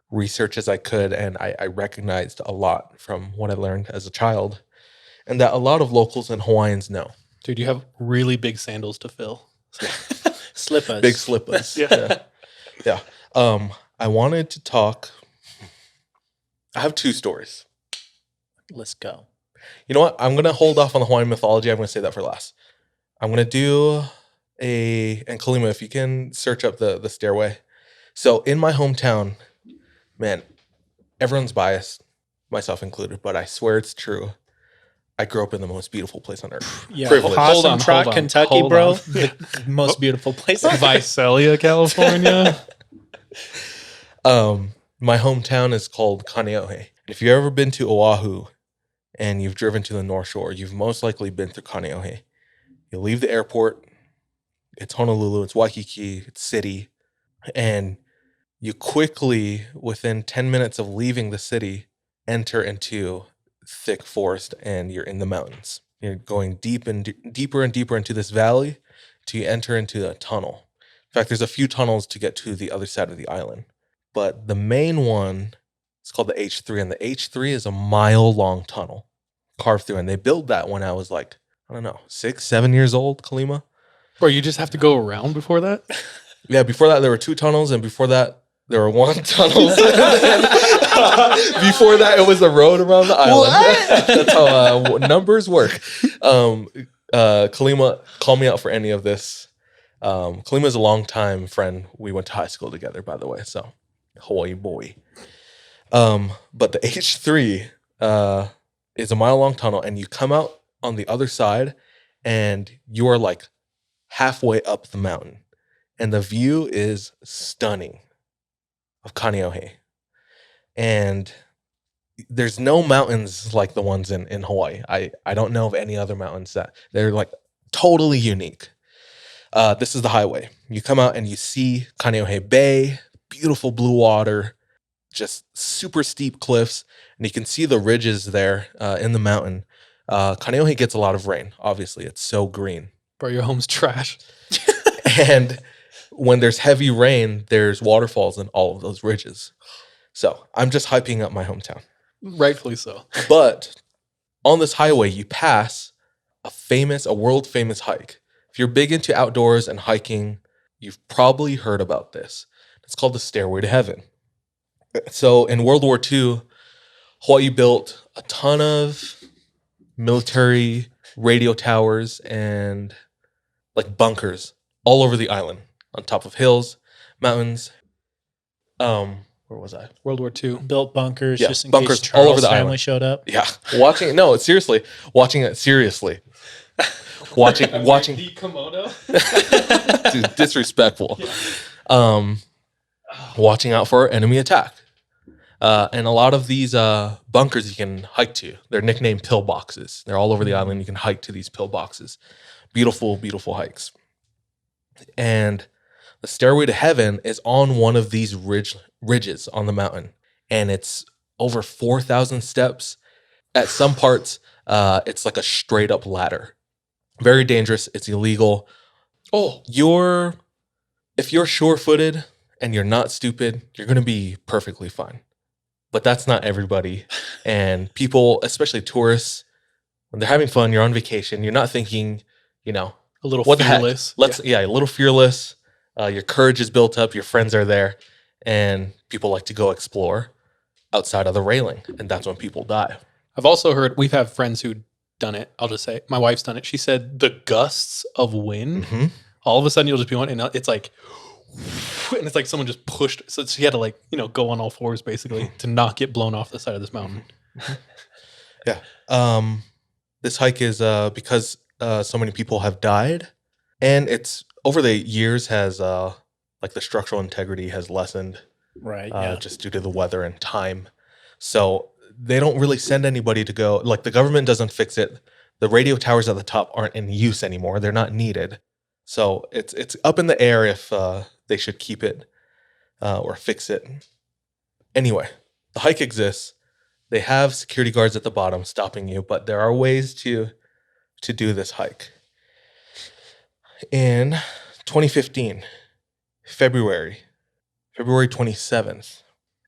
research as I could, and I recognized a lot from what I learned as a child, and that a lot of locals and Hawaiians know. Dude, you have really big sandals to fill. Slippers. Big slippers. Yeah. Yeah. I wanted to talk. I have two stories. Let's go. You know what? I'm going to hold off on the Hawaiian mythology. I'm going to say that for last. I'm going to do and Kalima, if you can search up the Stairway. So in my hometown, man, everyone's biased, myself included, but I swear it's true. I grew up in the most beautiful place on earth. Yeah. Privilege. Hold on, Trot, hold on, Kentucky, hold bro. on. The most beautiful place on earth. Visalia, California. My hometown is called Kaneohe. If you've ever been to Oahu and you've driven to the North Shore, you've most likely been through Kaneohe. You leave the airport, it's Honolulu, it's Waikiki, it's city, and you quickly, within 10 minutes of leaving the city, enter into thick forest, and you're in the mountains. You're going deeper and deeper into this valley till you enter into a tunnel. In fact, there's a few tunnels to get to the other side of the island. But the main one is called the H3, and the H3 is a mile-long tunnel carved through. And they built that when I was like, I don't know, 6, 7 years old, Kalima. Bro, you just have to go around before that? Yeah, before that, there were 2 tunnels, and before that, there were 1 tunnel. Before that, it was a road around the island. That's how numbers work. Kalima, call me out for any of this. Kalima is a longtime friend. We went to high school together, by the way, so Hawaii boy. But the H3 is a mile-long tunnel, and you come out on the other side, and you are like halfway up the mountain, and the view is stunning of Kaneohe. And there's no mountains like the ones in Hawaii. I don't know of any other mountains that they're like totally unique. This is the highway. You come out and you see Kaneohe Bay, beautiful blue water, just super steep cliffs, and you can see the ridges there in the mountain Kaneohe gets a lot of rain. Obviously, it's so green. Bro, your home's trash. And when there's heavy rain, there's waterfalls in all of those ridges. So I'm just hyping up my hometown. Rightfully so. But on this highway, you pass a world famous hike. If you're big into outdoors and hiking, you've probably heard about this. It's called the Stairway to Heaven. So in World War II, Hawaii built a ton of military radio towers and like bunkers all over the island, on top of hills, mountains. Where was I? World War II. Built bunkers Yeah, just in bunkers case all Charles' over the family island. showed up. Yeah, watching it seriously. Watching, The kimono. dude, disrespectful. Watching out for enemy attack. And a lot of these bunkers you can hike to. They're nicknamed pillboxes. They're all over the island. You can hike to these pillboxes. Beautiful, beautiful hikes. And the Stairway to Heaven is on one of these ridges on the mountain. And it's over 4,000 steps. At some parts, it's like a straight up ladder. Very dangerous. It's illegal. If you're sure-footed and you're not stupid, you're going to be perfectly fine. But that's not everybody. And people, especially tourists, when they're having fun, you're on vacation, you're not thinking, A little what the heck? fearless. A little fearless. Your courage is built up. Your friends are there. And people like to go explore outside of the railing. And that's when people die. I've also heard, we've had friends who done it. I'll just say, my wife's done it. She said the gusts of wind, all of a sudden you'll just be on, and it's like, and it's like someone just pushed. So she had to go on all fours basically to not get blown off the side of this mountain. Yeah. This hike is because so many people have died, and it's over the years has the structural integrity has lessened, Right. just due to the weather and time. So they don't really send anybody to go. Like the government doesn't fix it. The radio towers at the top aren't in use anymore. They're not needed. So it's up in the air if they should keep it or fix it. Anyway, the hike exists. They have security guards at the bottom stopping you, but there are ways to do this hike. In 2015, February 27th,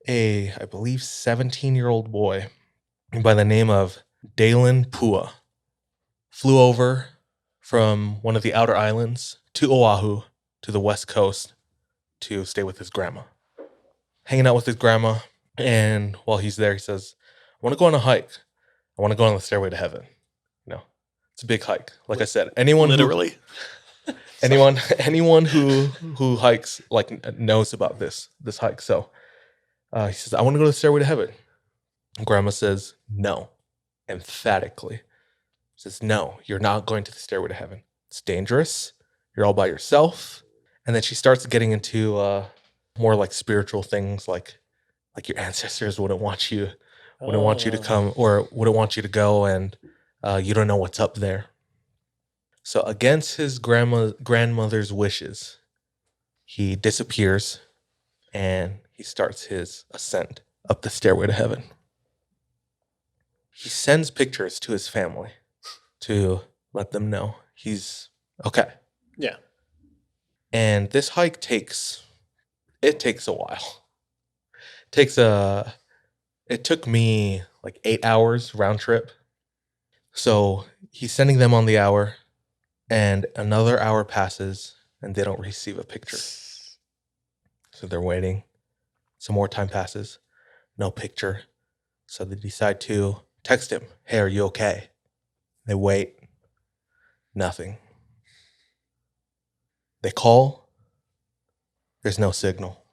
I believe 17-year-old boy by the name of Dalen Pua flew over from one of the outer islands to Oahu to the west coast to stay with his grandma. Hanging out with his grandma, and while he's there, he says, I want to go on a hike. I want to go on the Stairway to Heaven. It's a big hike. Like I said, anyone who hikes knows about this hike. So he says, I want to go to the Stairway to Heaven. And grandma says, no, emphatically. She says, no, you're not going to the Stairway to Heaven. It's dangerous. You're all by yourself. And then she starts getting into more like spiritual things, like your ancestors wouldn't want you to come or wouldn't want you to go, and you don't know what's up there. So against his grandmother's wishes, he disappears and he starts his ascent up the Stairway to Heaven. He sends pictures to his family to let them know he's okay. Yeah. And this hike takes a while. It took me like 8 hours round trip. So he's sending them on the hour, and another hour passes and they don't receive a picture. So they're waiting. Some more time passes. No picture. So they decide to text him. Hey, are you okay? They wait. Nothing. They call. There's no signal.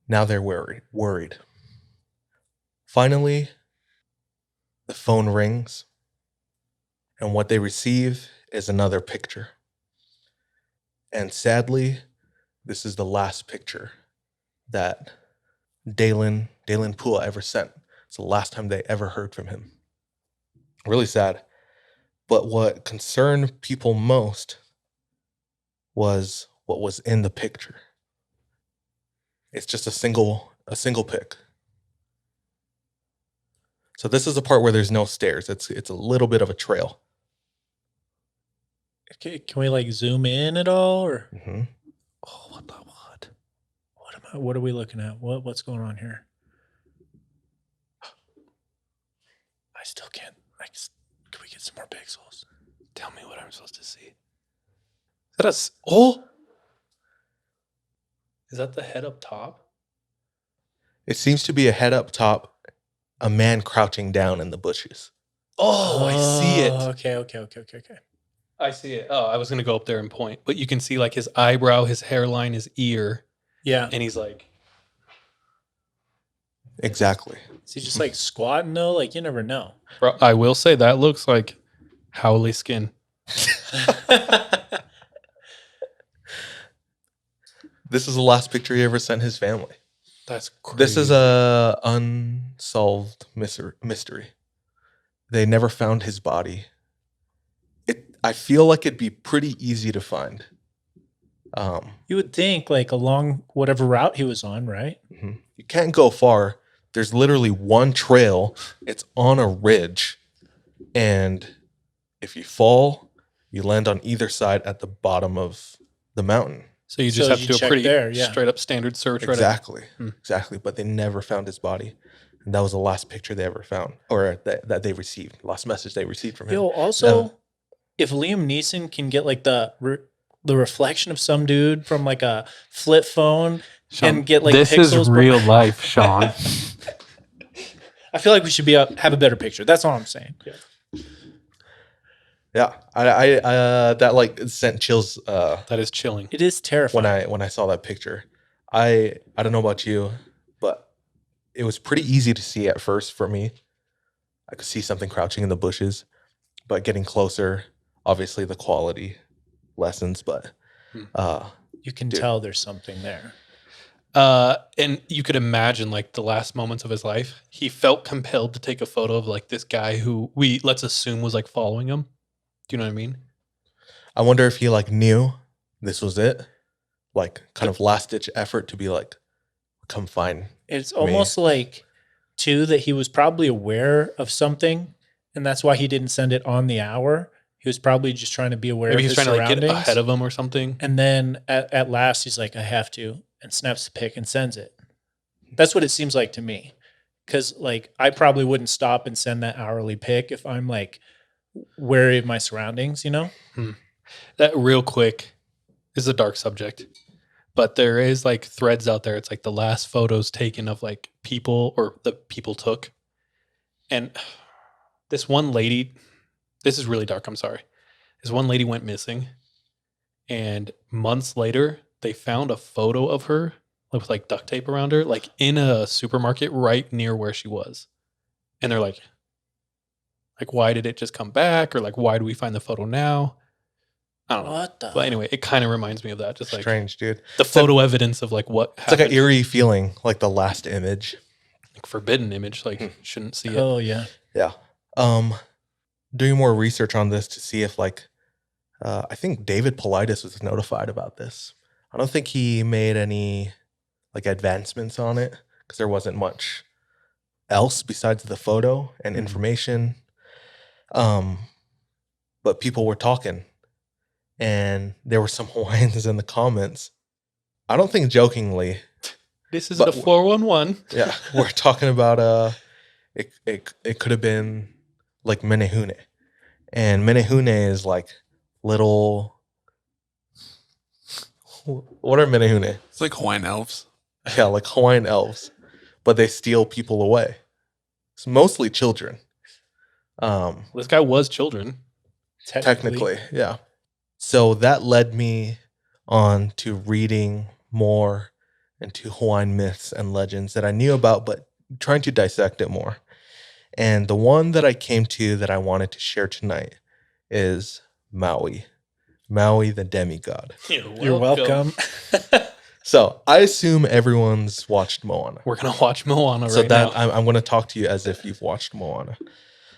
Now they're worried. Finally, the phone rings, and what they receive is another picture. And sadly, this is the last picture that Dalen Pua ever sent. It's the last time they ever heard from him. Really sad. But what concerned people most was what was in the picture. It's just a single pic. So this is the part where there's no stairs. It's a little bit of a trail. Okay, can we like zoom in at all, or Mm-hmm. oh, what are we looking at? What's going on here? I still can't. Can we get some more pixels? Tell me what I'm supposed to see. Is that oh? Is that the head up top? It seems to be a head up top, a man crouching down in the bushes. Oh, I see it. Okay. I see it. Oh, I was going to go up there and point. But you can see like his eyebrow, his hairline, his ear. Yeah. And he's like... Exactly. Is he just like squatting though? Like you never know. Bro, I will say that looks like Howley skin. This is the last picture he ever sent his family. That's crazy. This is a unsolved mystery. They never found his body. I feel like it'd be pretty easy to find. You would think like along whatever route he was on, right? You can't go far. There's literally one trail. It's on a ridge. And if you fall, you land on either side at the bottom of the mountain. So you just have to do a check pretty there, yeah. straight up standard search. Exactly. Hmm. Exactly. But they never found his body. And that was the last picture they ever found, or that they received. Last message they received from him. Yo, also, if Liam Neeson can get like the reflection of some dude from like a flip phone and get like this pixels, is real life, Sean. I feel like we should have a better picture. That's all I'm saying. Yeah, I that like sent chills. That is chilling. It is terrifying. When I saw that picture, I don't know about you, but it was pretty easy to see at first for me. I could see something crouching in the bushes, but getting closer, obviously the quality lessens. But you can tell there's something there. And you could imagine like the last moments of his life, he felt compelled to take a photo of like this guy who let's assume was like following him. Do you know what I mean? I wonder if he like knew this was it, like kind of last ditch effort to be like, come find. It's almost like too that he was probably aware of something, and that's why he didn't send it on the hour. He was probably just trying to be aware Maybe of he's his trying to like surroundings. get ahead of him or something. And then at last he's like, I have to, and snaps the pic and sends it. That's what it seems like to me. Because like I probably wouldn't stop and send that hourly pic if I'm like wary of my surroundings, you know? That real quick is a dark subject. But there is like threads out there. It's like the last photos taken of like people or the people took. And this one lady, this is really dark. I'm sorry. This one lady went missing. And months later, they found a photo of her with like duct tape around her, like in a supermarket right near where she was. And they're like, why did it just come back? Or like, why do we find the photo now? I don't know. What the? But anyway, it kind of reminds me of that. Just like Strange, dude. the photo evidence of like what It's happened. like an eerie feeling, like the last image. Like forbidden image, like shouldn't see it. Oh, yeah. Yeah. Doing more research on this to see if like, I think David Paulides was notified about this. I don't think he made any like advancements on it because there wasn't much else besides the photo and information. But people were talking, and there were some Hawaiians in the comments. I don't think jokingly. This is But- the 411. Yeah, we're talking about it could have been like menehune, and menehune is like little. What are menehune? It's like Hawaiian elves. Yeah, like Hawaiian elves, but they steal people away. It's mostly children. This guy was children. Technically, yeah. So that led me on to reading more into Hawaiian myths and legends that I knew about, but trying to dissect it more. And the one that I came to that I wanted to share tonight is Maui. Maui the Demigod. You're welcome. So I assume everyone's watched Moana. We're going to watch Moana So right that now. I'm going to talk to you as if you've watched Moana.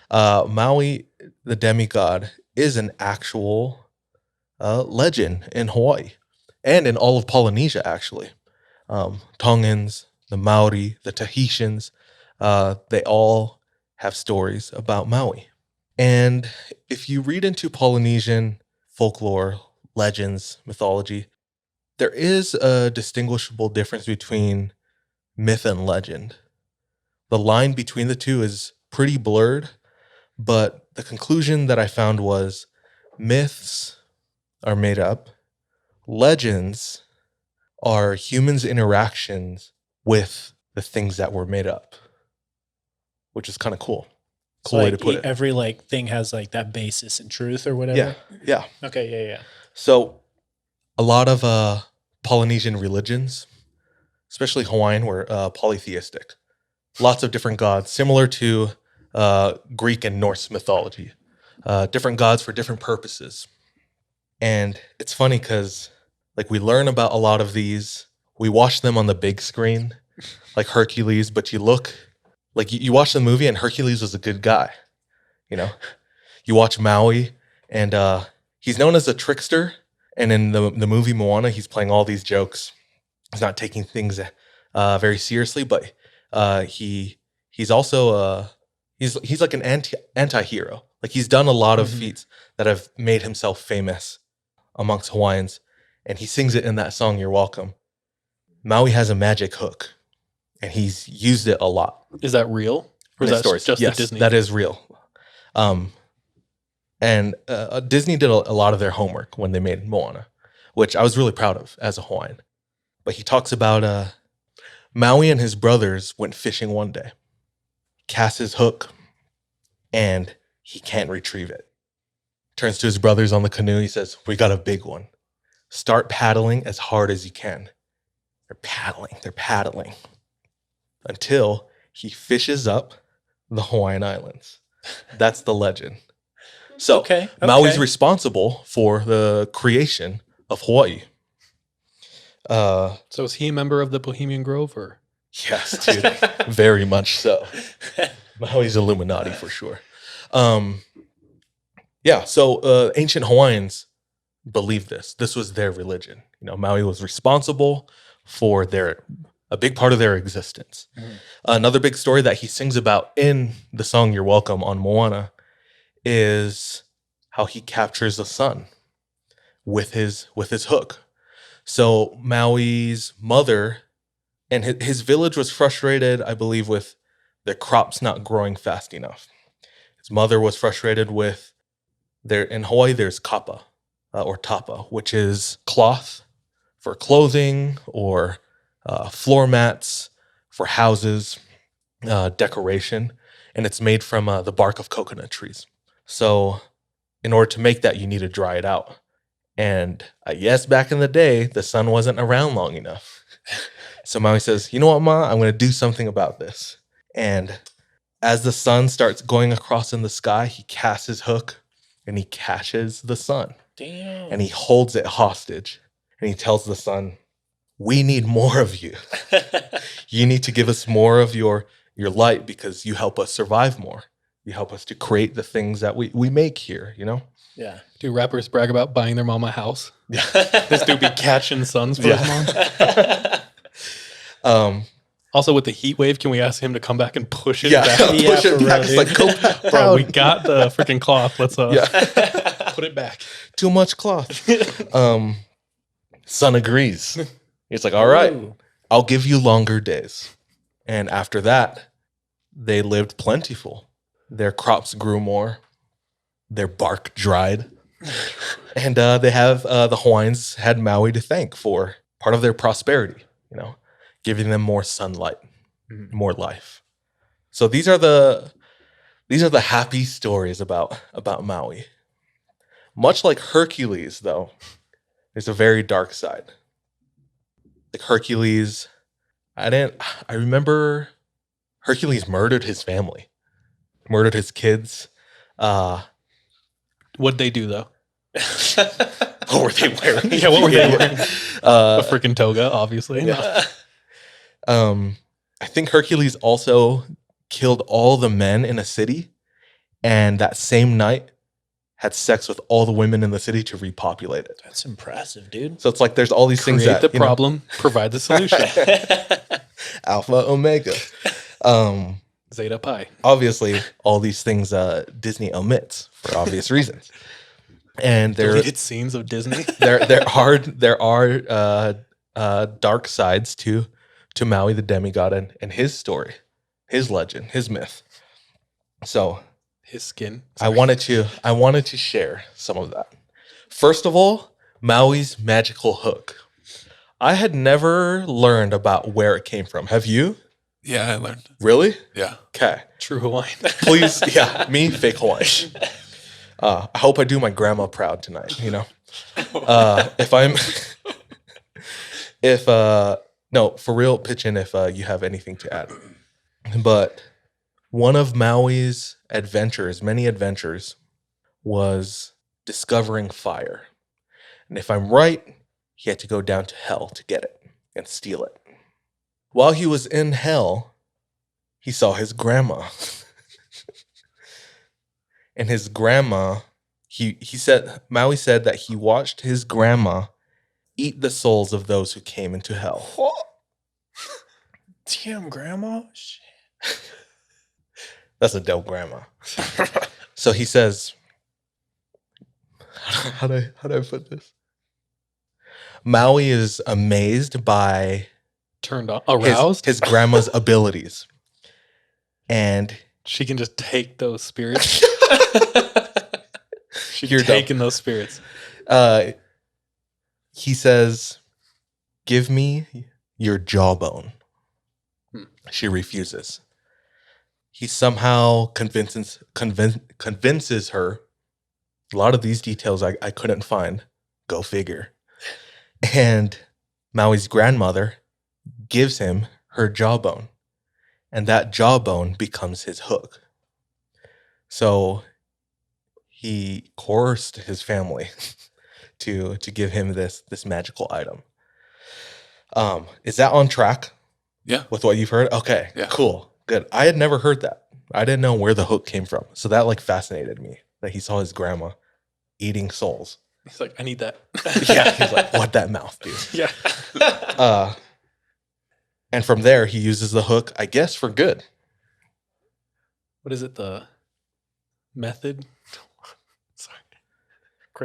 Maui the Demigod is an actual legend in Hawaii and in all of Polynesia, actually. Tongans, the Maori, the Tahitians, they all have stories about Maui. And if you read into Polynesian folklore, legends, mythology, there is a distinguishable difference between myth and legend. The line between the two is pretty blurred, but the conclusion that I found was myths are made up, legends are humans' interactions with the things that were made up, which is kind of cool. Cool way to put it. Every like thing has like that basis in truth or whatever. Yeah. Okay. Yeah. So a lot of Polynesian religions, especially Hawaiian, were polytheistic. Lots of different gods, similar to Greek and Norse mythology. Different gods for different purposes. And it's funny because like we learn about a lot of these. We watch them on the big screen, like Hercules, but you look like you watch the movie and Hercules was a good guy. You know, you watch Maui and he's known as a trickster. And in the movie Moana, he's playing all these jokes. He's not taking things very seriously, but he's also he's like an anti-hero. Like he's done a lot of feats that have made himself famous amongst Hawaiians, and he sings it in that song "You're Welcome." Maui has a magic hook, and he's used it a lot. Is that real? Or is that stories. just Yes, the Disney? that is real. And Disney did a lot of their homework when they made Moana, which I was really proud of as a Hawaiian. But he talks about Maui and his brothers went fishing one day, casts his hook, and he can't retrieve it. Turns to his brothers on the canoe. He says, "We got a big one. Start paddling as hard as you can." They're paddling until he fishes up the Hawaiian Islands. That's the legend. So Okay. Maui's responsible for the creation of Hawaii. So is he a member of the Bohemian Grove or? Yes, dude. Very much so. Maui's Illuminati for sure. So ancient Hawaiians believed this. This was their religion. You know, Maui was responsible for a big part of their existence. Another big story that he sings about in the song "You're Welcome" on Moana is how he captures the sun with his hook. So Maui's mother and his village was frustrated, I believe, with their crops not growing fast enough. His mother was frustrated with in Hawaii there's kapa or tapa, which is cloth for clothing or floor mats for houses, decoration, and it's made from the bark of coconut trees. So in order to make that, you need to dry it out. And yes, back in the day, the sun wasn't around long enough. So Maui says, "You know what, Ma? I'm going to do something about this." And as the sun starts going across in the sky, he casts his hook and he catches the sun. Damn. And he holds it hostage. And he tells the sun, "We need more of you. You need to give us more of your light because you help us survive more. You help us to create the things that we make here, you know?" Yeah. Do rappers brag about buying their mom a house? Yeah. This dude be catching suns for his mom. Also, with the heat wave, can we ask him to come back and push it back? Yeah, Push it for back. real, It's like, go back Bro, down. we got the freaking cloth. Let's put it back. Too much cloth. Son agrees. He's like, "All right, Ooh. I'll give you longer days." And after that, they lived plentiful. Their crops grew more. Their bark dried. And they have the Hawaiians had Maui to thank for part of their prosperity, you know, giving them more sunlight, more life. So these are the happy stories about Maui. Much like Hercules, though, there's a very dark side. Like Hercules, I remember Hercules murdered his family, murdered his kids. What'd they do, though? What were they wearing? Yeah, what were they wearing? A freaking toga, obviously. Yeah. I think Hercules also killed all the men in a city, and that same night had sex with all the women in the city to repopulate it. That's impressive, dude. So it's like there's all these things Create that the problem, provide the solution. Alpha Omega. Zeta Pi. Obviously, all these things Disney omits for obvious reasons. And Deleted scenes of Disney. there are dark sides to Maui the demigod and his story, his legend, his myth. So His skin. I wanted to share some of that. First of all, Maui's magical hook. I had never learned about where it came from. Have you? Yeah, I learned. Really? Yeah. Okay. True Hawaiian. Please, yeah, me, fake Hawaiian. I hope I do my grandma proud tonight, you know? No, for real, pitch in if you have anything to add. But one of Maui's adventures, many adventures, was discovering fire. And if I'm right, he had to go down to hell to get it and steal it. While he was in hell, he saw his grandma. And his grandma, Maui said that he watched his grandma eat the souls of those who came into hell. Damn, grandma. Shit. That's a dope grandma. So he says, how do I put this? Maui is amazed by Turned on. Aroused. his grandma's abilities. And She can just take those spirits. She's You're dumb. taking those spirits. he says, "Give me your jawbone." She refuses. He somehow convinces her. A lot of these details I couldn't find. Go figure. And Maui's grandmother gives him her jawbone. And that jawbone becomes his hook. So he coerced his family to give him this magical item. Is that on track? Yeah. With what you've heard? Okay, Yeah. Cool, good. I had never heard that. I didn't know where the hook came from. So that like fascinated me, that he saw his grandma eating souls. He's like, I need that. Yeah, he's like, what that mouth, dude? Yeah. And from there, he uses the hook, I guess, for good. What is it? The method? Sorry.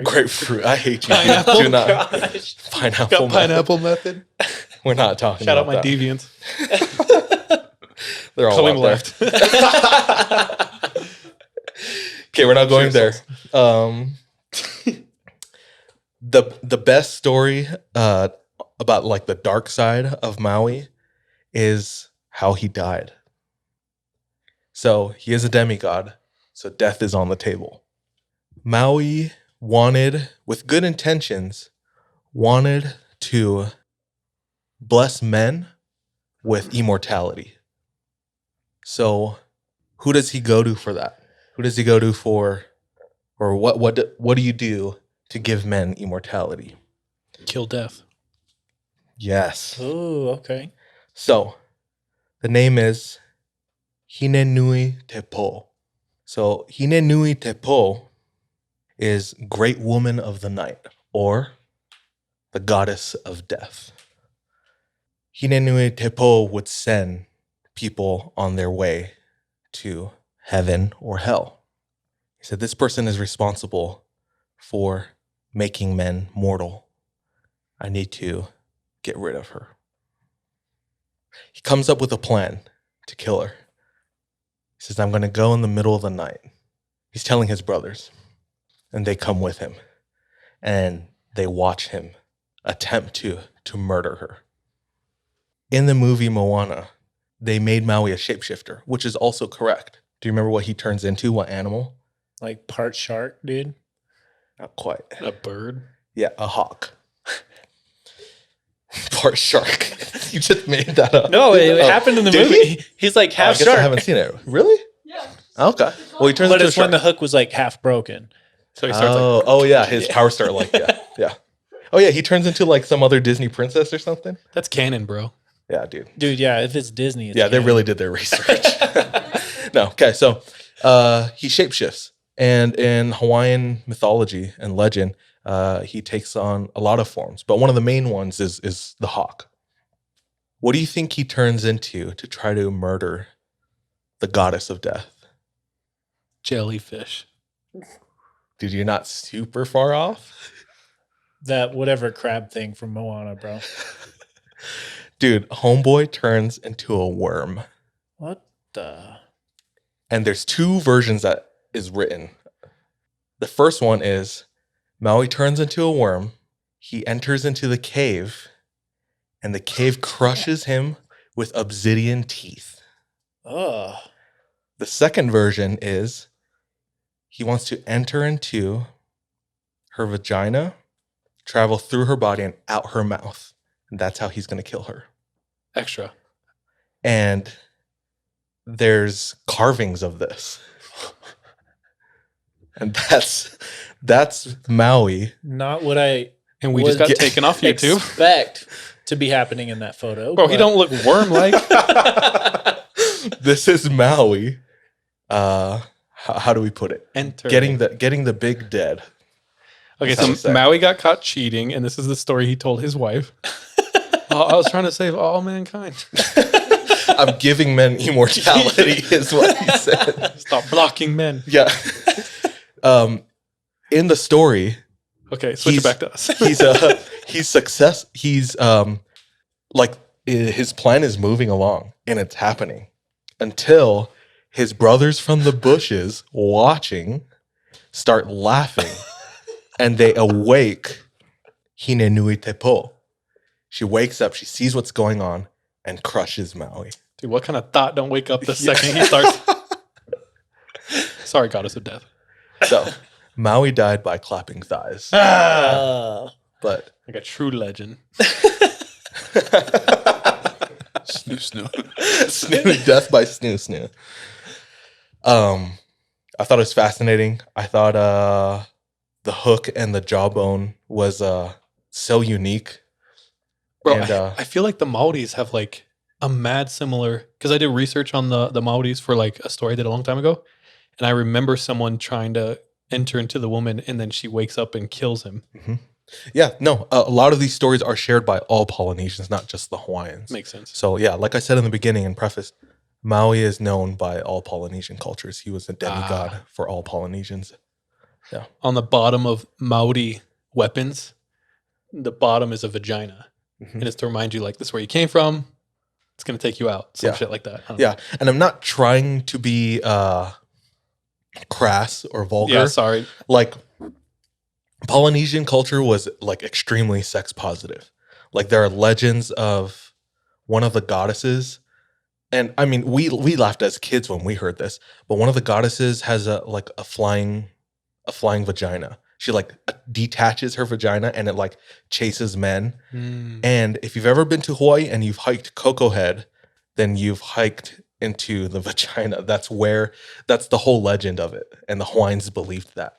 Grapefruit. I hate you. Dude. Pineapple? Do not. Gosh. Pineapple. Got pineapple method. We're not talking Shout out about my that. deviants. They're all Coming out there. left. Okay, we're not going Cheers, there. The best story about like the dark side of Maui is how he died. So he is a demigod, so death is on the table. Maui wanted, with good intentions, wanted to bless men with immortality. So who does he go to for that? Who does he go to for, or what do you do to give men immortality? Kill death. Yes. Oh, okay. So the name is Hinenui Te Po. So Hinenui Te Po is Great Woman of the Night, or the Goddess of Death. Hinenui Te Po would send people on their way to heaven or hell. He said, this person is responsible for making men mortal. I need to get rid of her. He comes up with a plan to kill her. He says, I'm going to go in the middle of the night. He's telling his brothers, and they come with him, and they watch him attempt to murder her. In the movie Moana, they made Maui a shapeshifter, which is also correct. Do you remember what he turns into? What animal? Like part shark, dude. Not quite. A bird. Yeah, a hawk. Part shark. You just made that up. No, it Oh, happened in the did movie. He's like I half guess shark. I haven't seen it. Really? Yeah. Okay. Well, he turns But into a it's when shark. the hook was like half broken. So he starts Oh yeah, his power start like yeah. Oh yeah, he turns into like some other Disney princess or something. that's canon, bro. Yeah, dude. Dude, yeah, if it's Disney, it's Yeah, they canon. really did their research. No, okay, so he shapeshifts, and in Hawaiian mythology and legend, he takes on a lot of forms, but one of the main ones is the hawk. What do you think he turns into to try to murder the goddess of death. Jellyfish. Dude, you're not super far off. That whatever crab thing from Moana, bro. Dude, homeboy turns into a worm. What the? And there's two versions that is written. The first one is Maui turns into a worm. He enters into the cave, and the cave crushes him with obsidian teeth. Oh. The second version is he wants to enter into her vagina, travel through her body, and out her mouth. And that's how he's going to kill her. Extra. And there's carvings of this. And that's Maui. Not what I And we just got Get- taken off YouTube. expect to be happening in that photo. Bro, he but- don't look worm-like. This is Maui. How do we put it? Enter. Getting the big dead. Okay, That's how so it's said. Maui got caught cheating, and this is the story he told his wife. I was trying to save all mankind. I'm giving men immortality is what he said. Stop blocking men. Yeah. In the story, Okay, switch it He's- back to us. he's like his plan is moving along and it's happening until his brothers from the bushes watching start laughing and they awake Hine Nui Te Po. She wakes up, she sees what's going on and crushes Maui. Dude, what kind of thought don't wake up the second he starts? Sorry, goddess of death. So Maui died by clapping thighs. But Like a true legend. Snoo snoo. snoo, death by snoo snoo. I thought it was fascinating. I thought the hook and the jawbone was so unique. Bro, And, I feel like the Maoris have like a mad similar, because I did research on the Maoris for like a story I did a long time ago. And I remember someone trying to enter into the woman and then she wakes up and kills him. Yeah, no, a lot of these stories are shared by all Polynesians, not just the Hawaiians. Makes sense. So yeah, like I said in the beginning and preface, Maui is known by all Polynesian cultures. He was a demigod for all Polynesians. On the bottom of Maori weapons, the bottom is a vagina. Mhm. And it's to remind you, like, this is where you came from. It's going to take you out. Some Yeah. shit like that. I don't Yeah, and I'm not trying to be crass or know. vulgar. Yeah, sorry. Like Polynesian culture was like extremely sex positive. Like there are legends of one of the goddesses, and I mean we laughed as kids when we heard this, but one of the goddesses has a flying vagina. She like detaches her vagina and it like chases men. And if you've ever been to Hawaii and you've hiked Coco Head, then you've hiked into the vagina. That's the whole legend of it. And the Hawaiians believed that,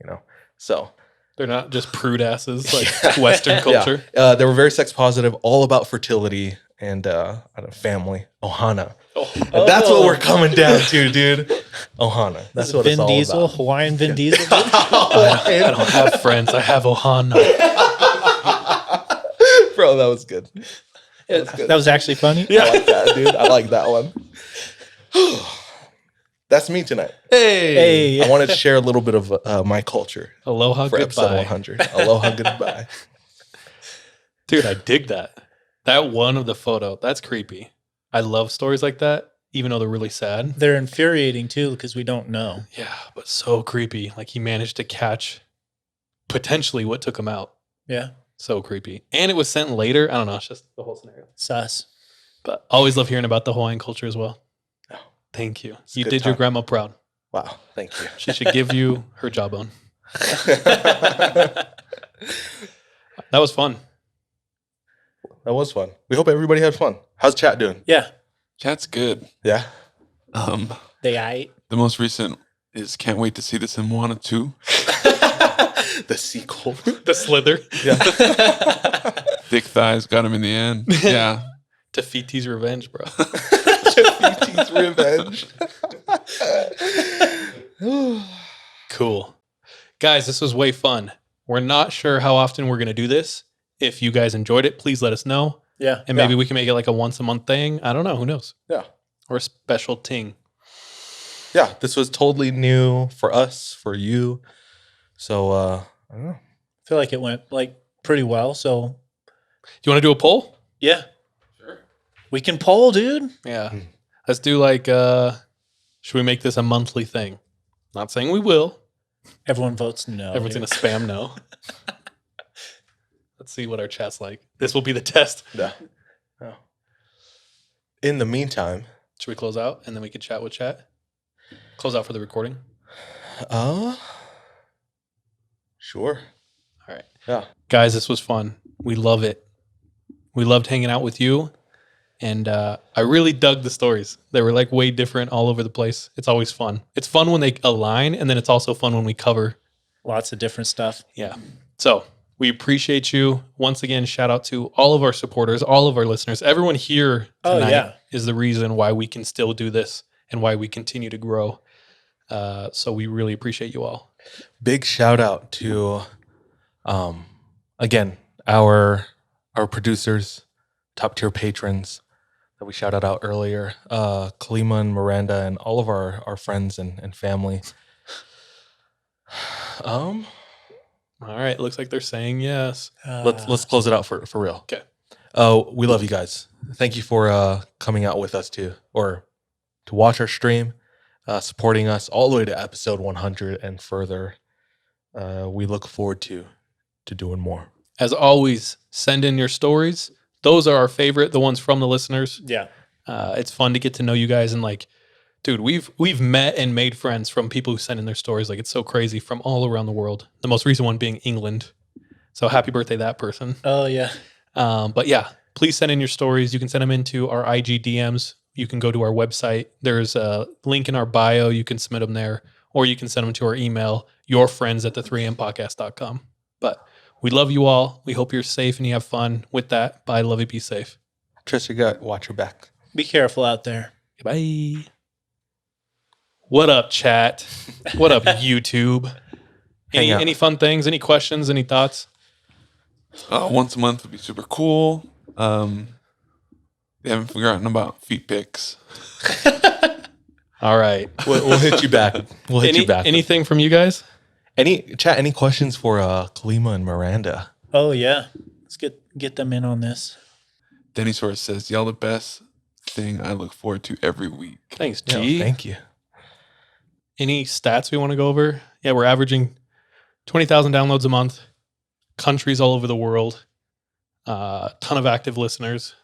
you know? So They're not just prude asses like Western culture. they were very sex positive, all about fertility and family. Ohana. And that's what we're coming down to, dude. Ohana. That's what Vin it's all Diesel, about. Hawaiian Vin Diesel. dude? I don't have friends. I have Ohana. Bro, that was good. That was actually funny. I like that, dude. I like that one. That's me tonight. Hey. I wanted to share a little bit of my culture Aloha, for episode goodbye. 100. Aloha, goodbye. Dude, I dig that. That one of the photo, that's creepy. I love stories like that, even though they're really sad. They're infuriating too because we don't know. Yeah, but so creepy. Like he managed to catch potentially what took him out. Yeah. So creepy. And it was sent later. I don't know. It's just the whole scenario. Sus. But always love hearing about the Hawaiian culture as well. Oh. Thank you. It's a You good did your time. grandma proud. Wow, thank you. She should give you her jawbone. That was fun. That was fun. We hope everybody had fun. How's chat doing? Yeah. Chat's good. Yeah. They ate. The most recent is can't wait to see this in Moana 2. The sequel. The slither. Yeah. Thick thighs got him in the end. Yeah. Tafiti's revenge, bro. Tafiti's revenge. Cool. Guys, this was way fun. We're not sure how often we're going to do this. If you guys enjoyed it, please let us know. Yeah. And maybe we can make it like a once a month thing. I don't know. Who knows? Yeah. Or a special ting. yeah, this was totally new for us, for you. So I don't know. I feel like it went like pretty well. So Do you want to do a poll? yeah, Sure. we can poll, dude. Yeah. Let's do like, should we make this a monthly thing? Not saying we will. Everyone votes no. Everyone's here. going to spam no. Let's see what our chat's like. This will be the test. Yeah. In the meantime, Should we close out and then we can chat with chat? Close out for the recording. Sure. All right. Yeah. Guys, this was fun. We love it. We loved hanging out with you. And I really dug the stories. They were like way different all over the place. It's always fun. It's fun when they align, and then it's also fun when we cover. Lots of different stuff. Yeah. So we appreciate you. Once again, shout out to all of our supporters, all of our listeners. Everyone here tonight is the reason why we can still do this and why we continue to grow. So we really appreciate you all. Big shout out to, again, our producers, top tier patrons that we shouted out earlier, Kalima and Miranda, and all of our friends and family. All right. Looks like they're saying yes. Let's close it out for real. Okay. We love you guys. Thank you for coming out with us to watch our stream, supporting us all the way to episode 100 and further. We look forward to doing more. As always, send in your stories. Those are our favorite, the ones from the listeners. Yeah. It's fun to get to know you guys, and like, dude, we've met and made friends from people who send in their stories. Like, it's so crazy from all around the world. The most recent one being England. So happy birthday, that person. Oh yeah. But yeah, please send in your stories. You can send them into our IG DMs. You can go to our website. There's a link in our bio. You can submit them there, or you can send them to our email, yourfriends@the3ampodcast.com. But we love you all. We hope you're safe and you have fun. With that, bye, love you, be safe. Trust your gut. Watch your back. Be careful out there. Bye. What up, chat? What up, YouTube? Hang out. Any fun things? Any questions? Any thoughts? Once a month would be super cool. They haven't forgotten about feet pics. All right. We'll hit you back. We'll hit you back. Anything from you guys? Any questions for Kalima and Miranda? Oh yeah. Let's get them in on this. Denny Source says, y'all the best thing I look forward to every week. Thanks, Yeah, G. thank you. Any stats we want to go over? Yeah, we're averaging 20,000 downloads a month. Countries all over the world. Ton of active listeners.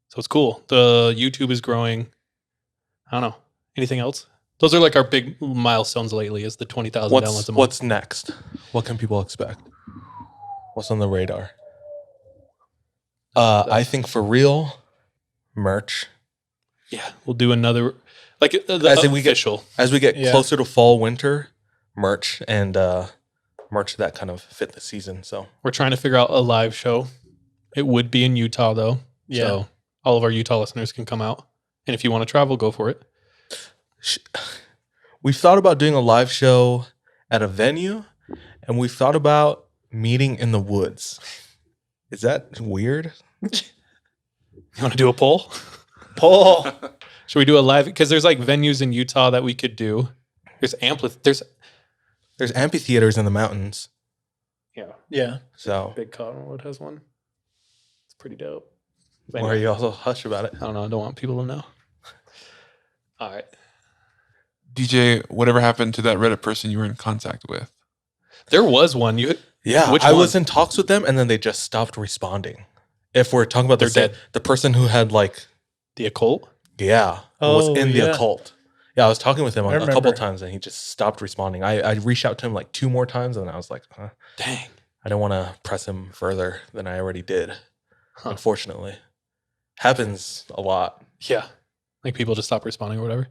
So it's cool. The YouTube is growing. I don't know. Anything else? Those are like our big milestones lately, is the 20,000 downloads a month. What's next? What can people expect? What's on the radar? I think for real, merch. Yeah, we'll do another, like the As in we get- official. As we get Yeah. closer to fall, winter, merch and merch that kind of fit the season. So We're trying to figure out a live show. It would be in Utah, though. Yeah. So all of our Utah listeners can come out. And if you want to travel, go for it. we've thought about doing a live show at a venue, and we've thought about meeting in the woods. Is that weird? You want to do a poll? Poll. Should we do a live? Because there's like venues in Utah that we could do. There's There's amphitheaters in the mountains. Yeah. So Big Cottonwood has one. It's pretty dope. why are you also hush about it? I don't know. I don't want people to know. All right. DJ, whatever happened to that Reddit person you were in contact with? There was one. Yeah, Which I one? was in talks with them, and then they just stopped responding. If we're talking about They're dead. the person who had like, The occult. was Oh, in the yeah. occult. Yeah, I was talking with him I a couple remember. times, and he just stopped responding. I reached out to him like 2 more times, and I was like, Dang. I don't want to press him further than I already did. Huh. Unfortunately, happens a lot. Yeah. Like people just stop responding or whatever.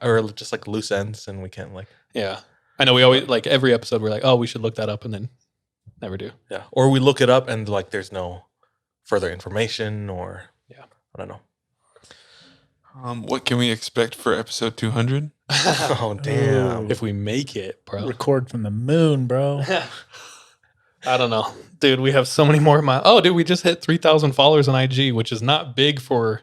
Or just like loose ends, and we can't like Yeah. I know we always, like every episode, we're like, oh, we should look that up, and then never do. or we look it up and like there's no further information, or I don't know. What can we expect for episode 200? Oh damn! If we make it, bro. Record from the moon, bro. I don't know. Dude, we have so many more miles. Oh, dude, we just hit 3,000 followers on IG, which is not big for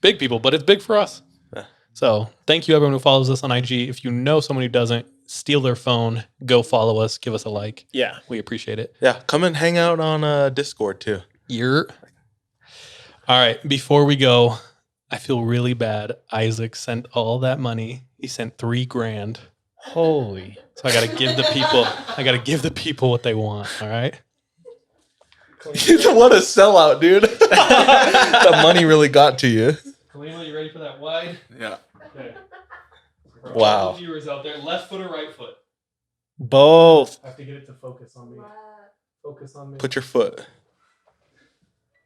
big people, but it's big for us. Yeah. So thank you, everyone who follows us on IG. If you know someone who doesn't, steal their phone, go follow us, give us a like. Yeah. We appreciate it. Yeah, come and hang out on Discord too. All right, before we go, I feel really bad. Isaac sent all that money. He sent $3,000. Holy. So I gotta give the people what they want. All right. What a sellout, dude. The money really got to you. Kalima, you ready for that wide? Yeah. Okay. For Wow. all the viewers out there, left foot or right foot? Both. I have to get it to focus on me. Focus on me. Put your foot.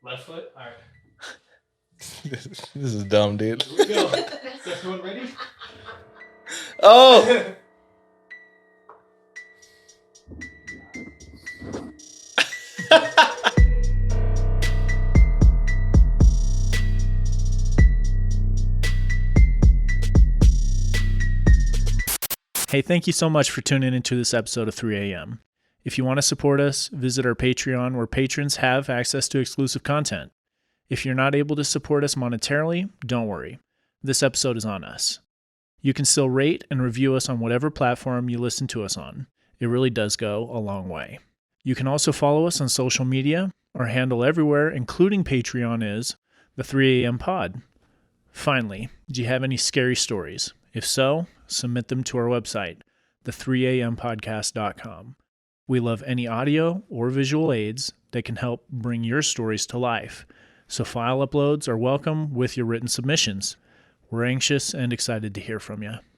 Left foot? All right. This is dumb, dude. Here we go. Is everyone ready? Oh! Hey, thank you so much for tuning into this episode of 3 a.m. If you want to support us, visit our Patreon where patrons have access to exclusive content. If you're not able to support us monetarily, don't worry. This episode is on us. You can still rate and review us on whatever platform you listen to us on. It really does go a long way. You can also follow us on social media. Our handle everywhere, including Patreon, is the 3 a.m. pod. Finally, do you have any scary stories? If so, submit them to our website, the3ampodcast.com. We love any audio or visual aids that can help bring your stories to life. So file uploads are welcome with your written submissions. We're anxious and excited to hear from you.